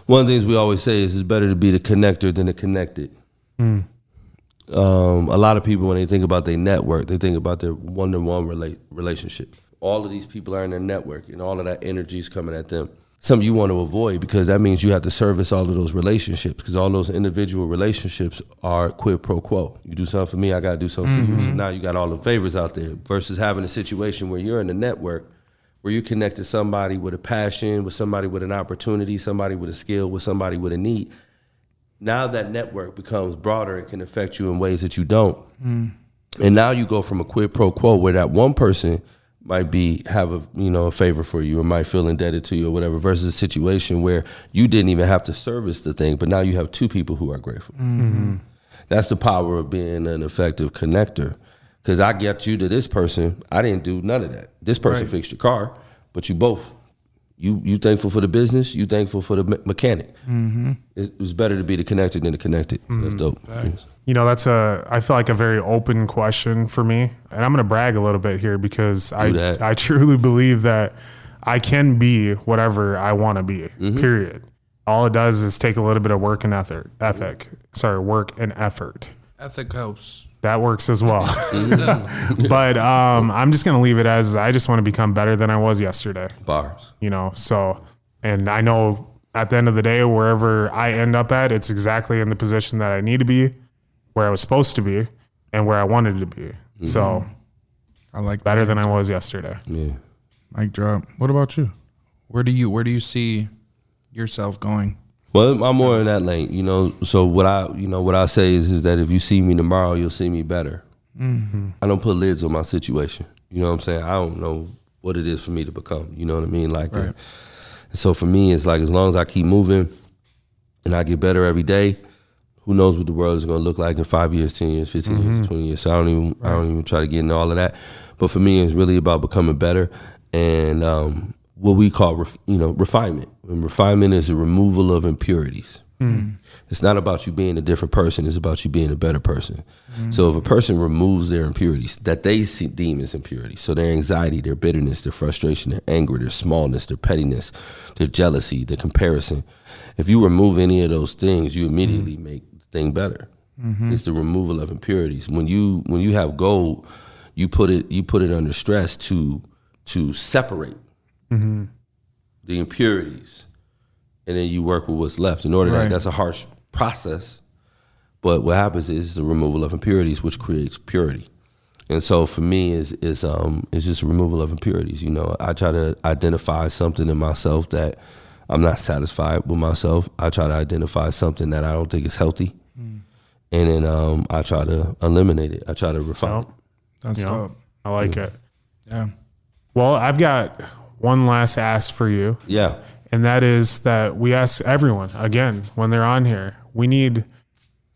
One of the things we always say is it's better to be the connector than the connected. A lot of people, when they think about their network, they think about their one-to-one relationship. All of these people are in their network, and all of that energy is coming at them. Something you want to avoid, because that means you have to service all of those relationships, because all those individual relationships are quid pro quo. You do something for me, I got to do something for you. So now you got all the favors out there, versus having a situation where you're in a network where you connect to somebody with a passion, with somebody with an opportunity, somebody with a skill, with somebody with a need. Now that network becomes broader and can affect you in ways that you don't. And now you go from a quid pro quo where that one person might have a favor for you or might feel indebted to you or whatever, versus a situation where you didn't even have to service the thing, but now you have two people who are grateful. That's the power of being an effective connector. Because I get you to this person, I didn't do none of that. This person fixed your car, but you both, you thankful for the business, you thankful for the mechanic. It was better to be the connected than the connected. So that's dope. You know, I feel like a very open question for me. And I'm going to brag a little bit here, because I truly believe that I can be whatever I want to be, period. All it does is take a little bit of work and work and effort. Ethic helps. That works as well. But I'm just going to leave it as I just want to become better than I was yesterday. Bars. You know, so, and I know at the end of the day, wherever I end up at, it's exactly in the position that I need to be, where I was supposed to be, and where I wanted to be. So I like better than I was yesterday. Yeah. Mic drop. What about you? Where do you see yourself going? Well, I'm more in that lane, you know. So what I say is that if you see me tomorrow, you'll see me better. I don't put lids on my situation. You know what I'm saying? I don't know what it is for me to become. You know what I mean? Like, so for me, it's like as long as I keep moving and I get better every day, who knows what the world is going to look like in 5 years, 10 years, 15 years, 20 years. So I don't even try to get into all of that. But for me, it's really about becoming better and what we call refinement. And refinement is a removal of impurities. It's not about you being a different person. It's about you being a better person. So if a person removes their impurities that they deem as impurities, so their anxiety, their bitterness, their frustration, their anger, their smallness, their pettiness, their jealousy, their comparison, if you remove any of those things, you immediately make the thing better. It's the removal of impurities. When you have gold, you put it under stress to separate the impurities, and then you work with what's left. In order that's a harsh process, but what happens is the removal of impurities, which creates purity. And so for me, is just removal of impurities. You know, I try to identify something in myself that I'm not satisfied with myself. I try to identify something that I don't think is healthy, and then I try to eliminate it. I try to refine it. That's dope. I like it. Yeah. Well, I've got one last ask for you. Yeah. And that is that we ask everyone, again, when they're on here, we need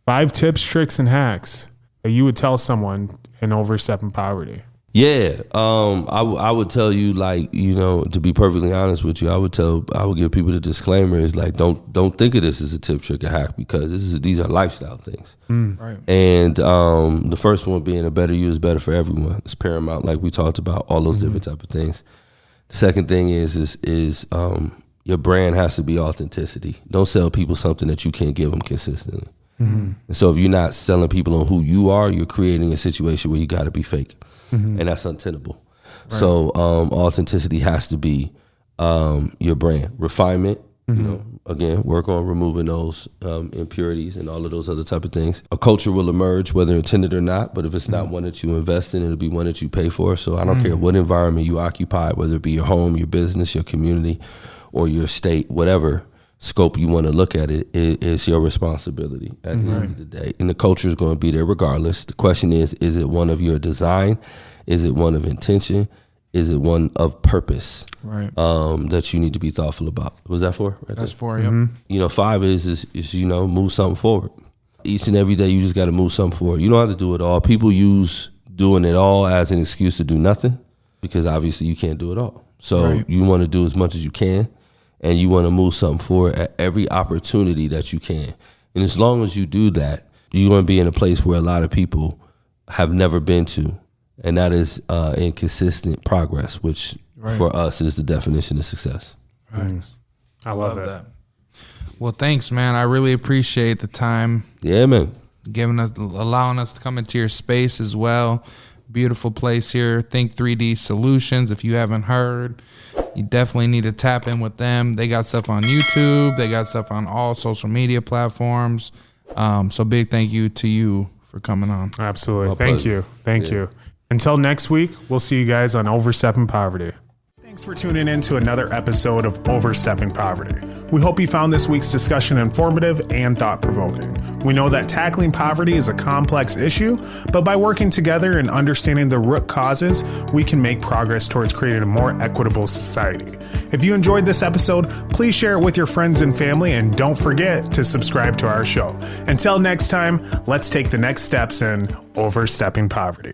5 tips, tricks, and hacks that you would tell someone in overstepping poverty. Yeah. I would tell you, like, you know, to be perfectly honest with you, I would give people the disclaimer is like, don't think of this as a tip, trick, or hack, because these are lifestyle things. Right. And the first one being a better you is better for everyone. It's paramount, like we talked about, all those different type of things. The second thing is your brand has to be authenticity. Don't sell people something that you can't give them consistently. And so if you're not selling people on who you are, you're creating a situation where you got to be fake. And that's untenable. Right. So authenticity has to be your brand. Refinement, you know, again, work on removing those impurities and all of those other type of things. A culture will emerge, whether intended or not, but if it's not one that you invest in, it'll be one that you pay for. So I don't care what environment you occupy, whether it be your home, your business, your community, or your state, whatever scope you want to look at it, it's your responsibility at the end of the day. And the culture is going to be there regardless. The question is it one of your design? Is it one of intention? Is it one of purpose? Right. That you need to be thoughtful about. Was that 4? Right. That's there? 4, yep. You know, 5 is you know, move something forward. Each and every day you just got to move something forward. You don't have to do it all. People use doing it all as an excuse to do nothing, because obviously you can't do it all. So you want to do as much as you can, and you want to move something forward at every opportunity that you can. And as long as you do that, you're going to be in a place where a lot of people have never been to. And that is in consistent progress, which for us is the definition of success. I love that. Well, thanks, man. I really appreciate the time. Yeah, man. Allowing us to come into your space as well. Beautiful place here. Think 3D Solutions. If you haven't heard, you definitely need to tap in with them. They got stuff on YouTube. They got stuff on all social media platforms. So big thank you to you for coming on. Absolutely. Thank you. Thank you. Until next week, we'll see you guys on Overstepping Poverty. Thanks for tuning in to another episode of Overstepping Poverty. We hope you found this week's discussion informative and thought-provoking. We know that tackling poverty is a complex issue, but by working together and understanding the root causes, we can make progress towards creating a more equitable society. If you enjoyed this episode, please share it with your friends and family, and don't forget to subscribe to our show. Until next time, let's take the next steps in Overstepping Poverty.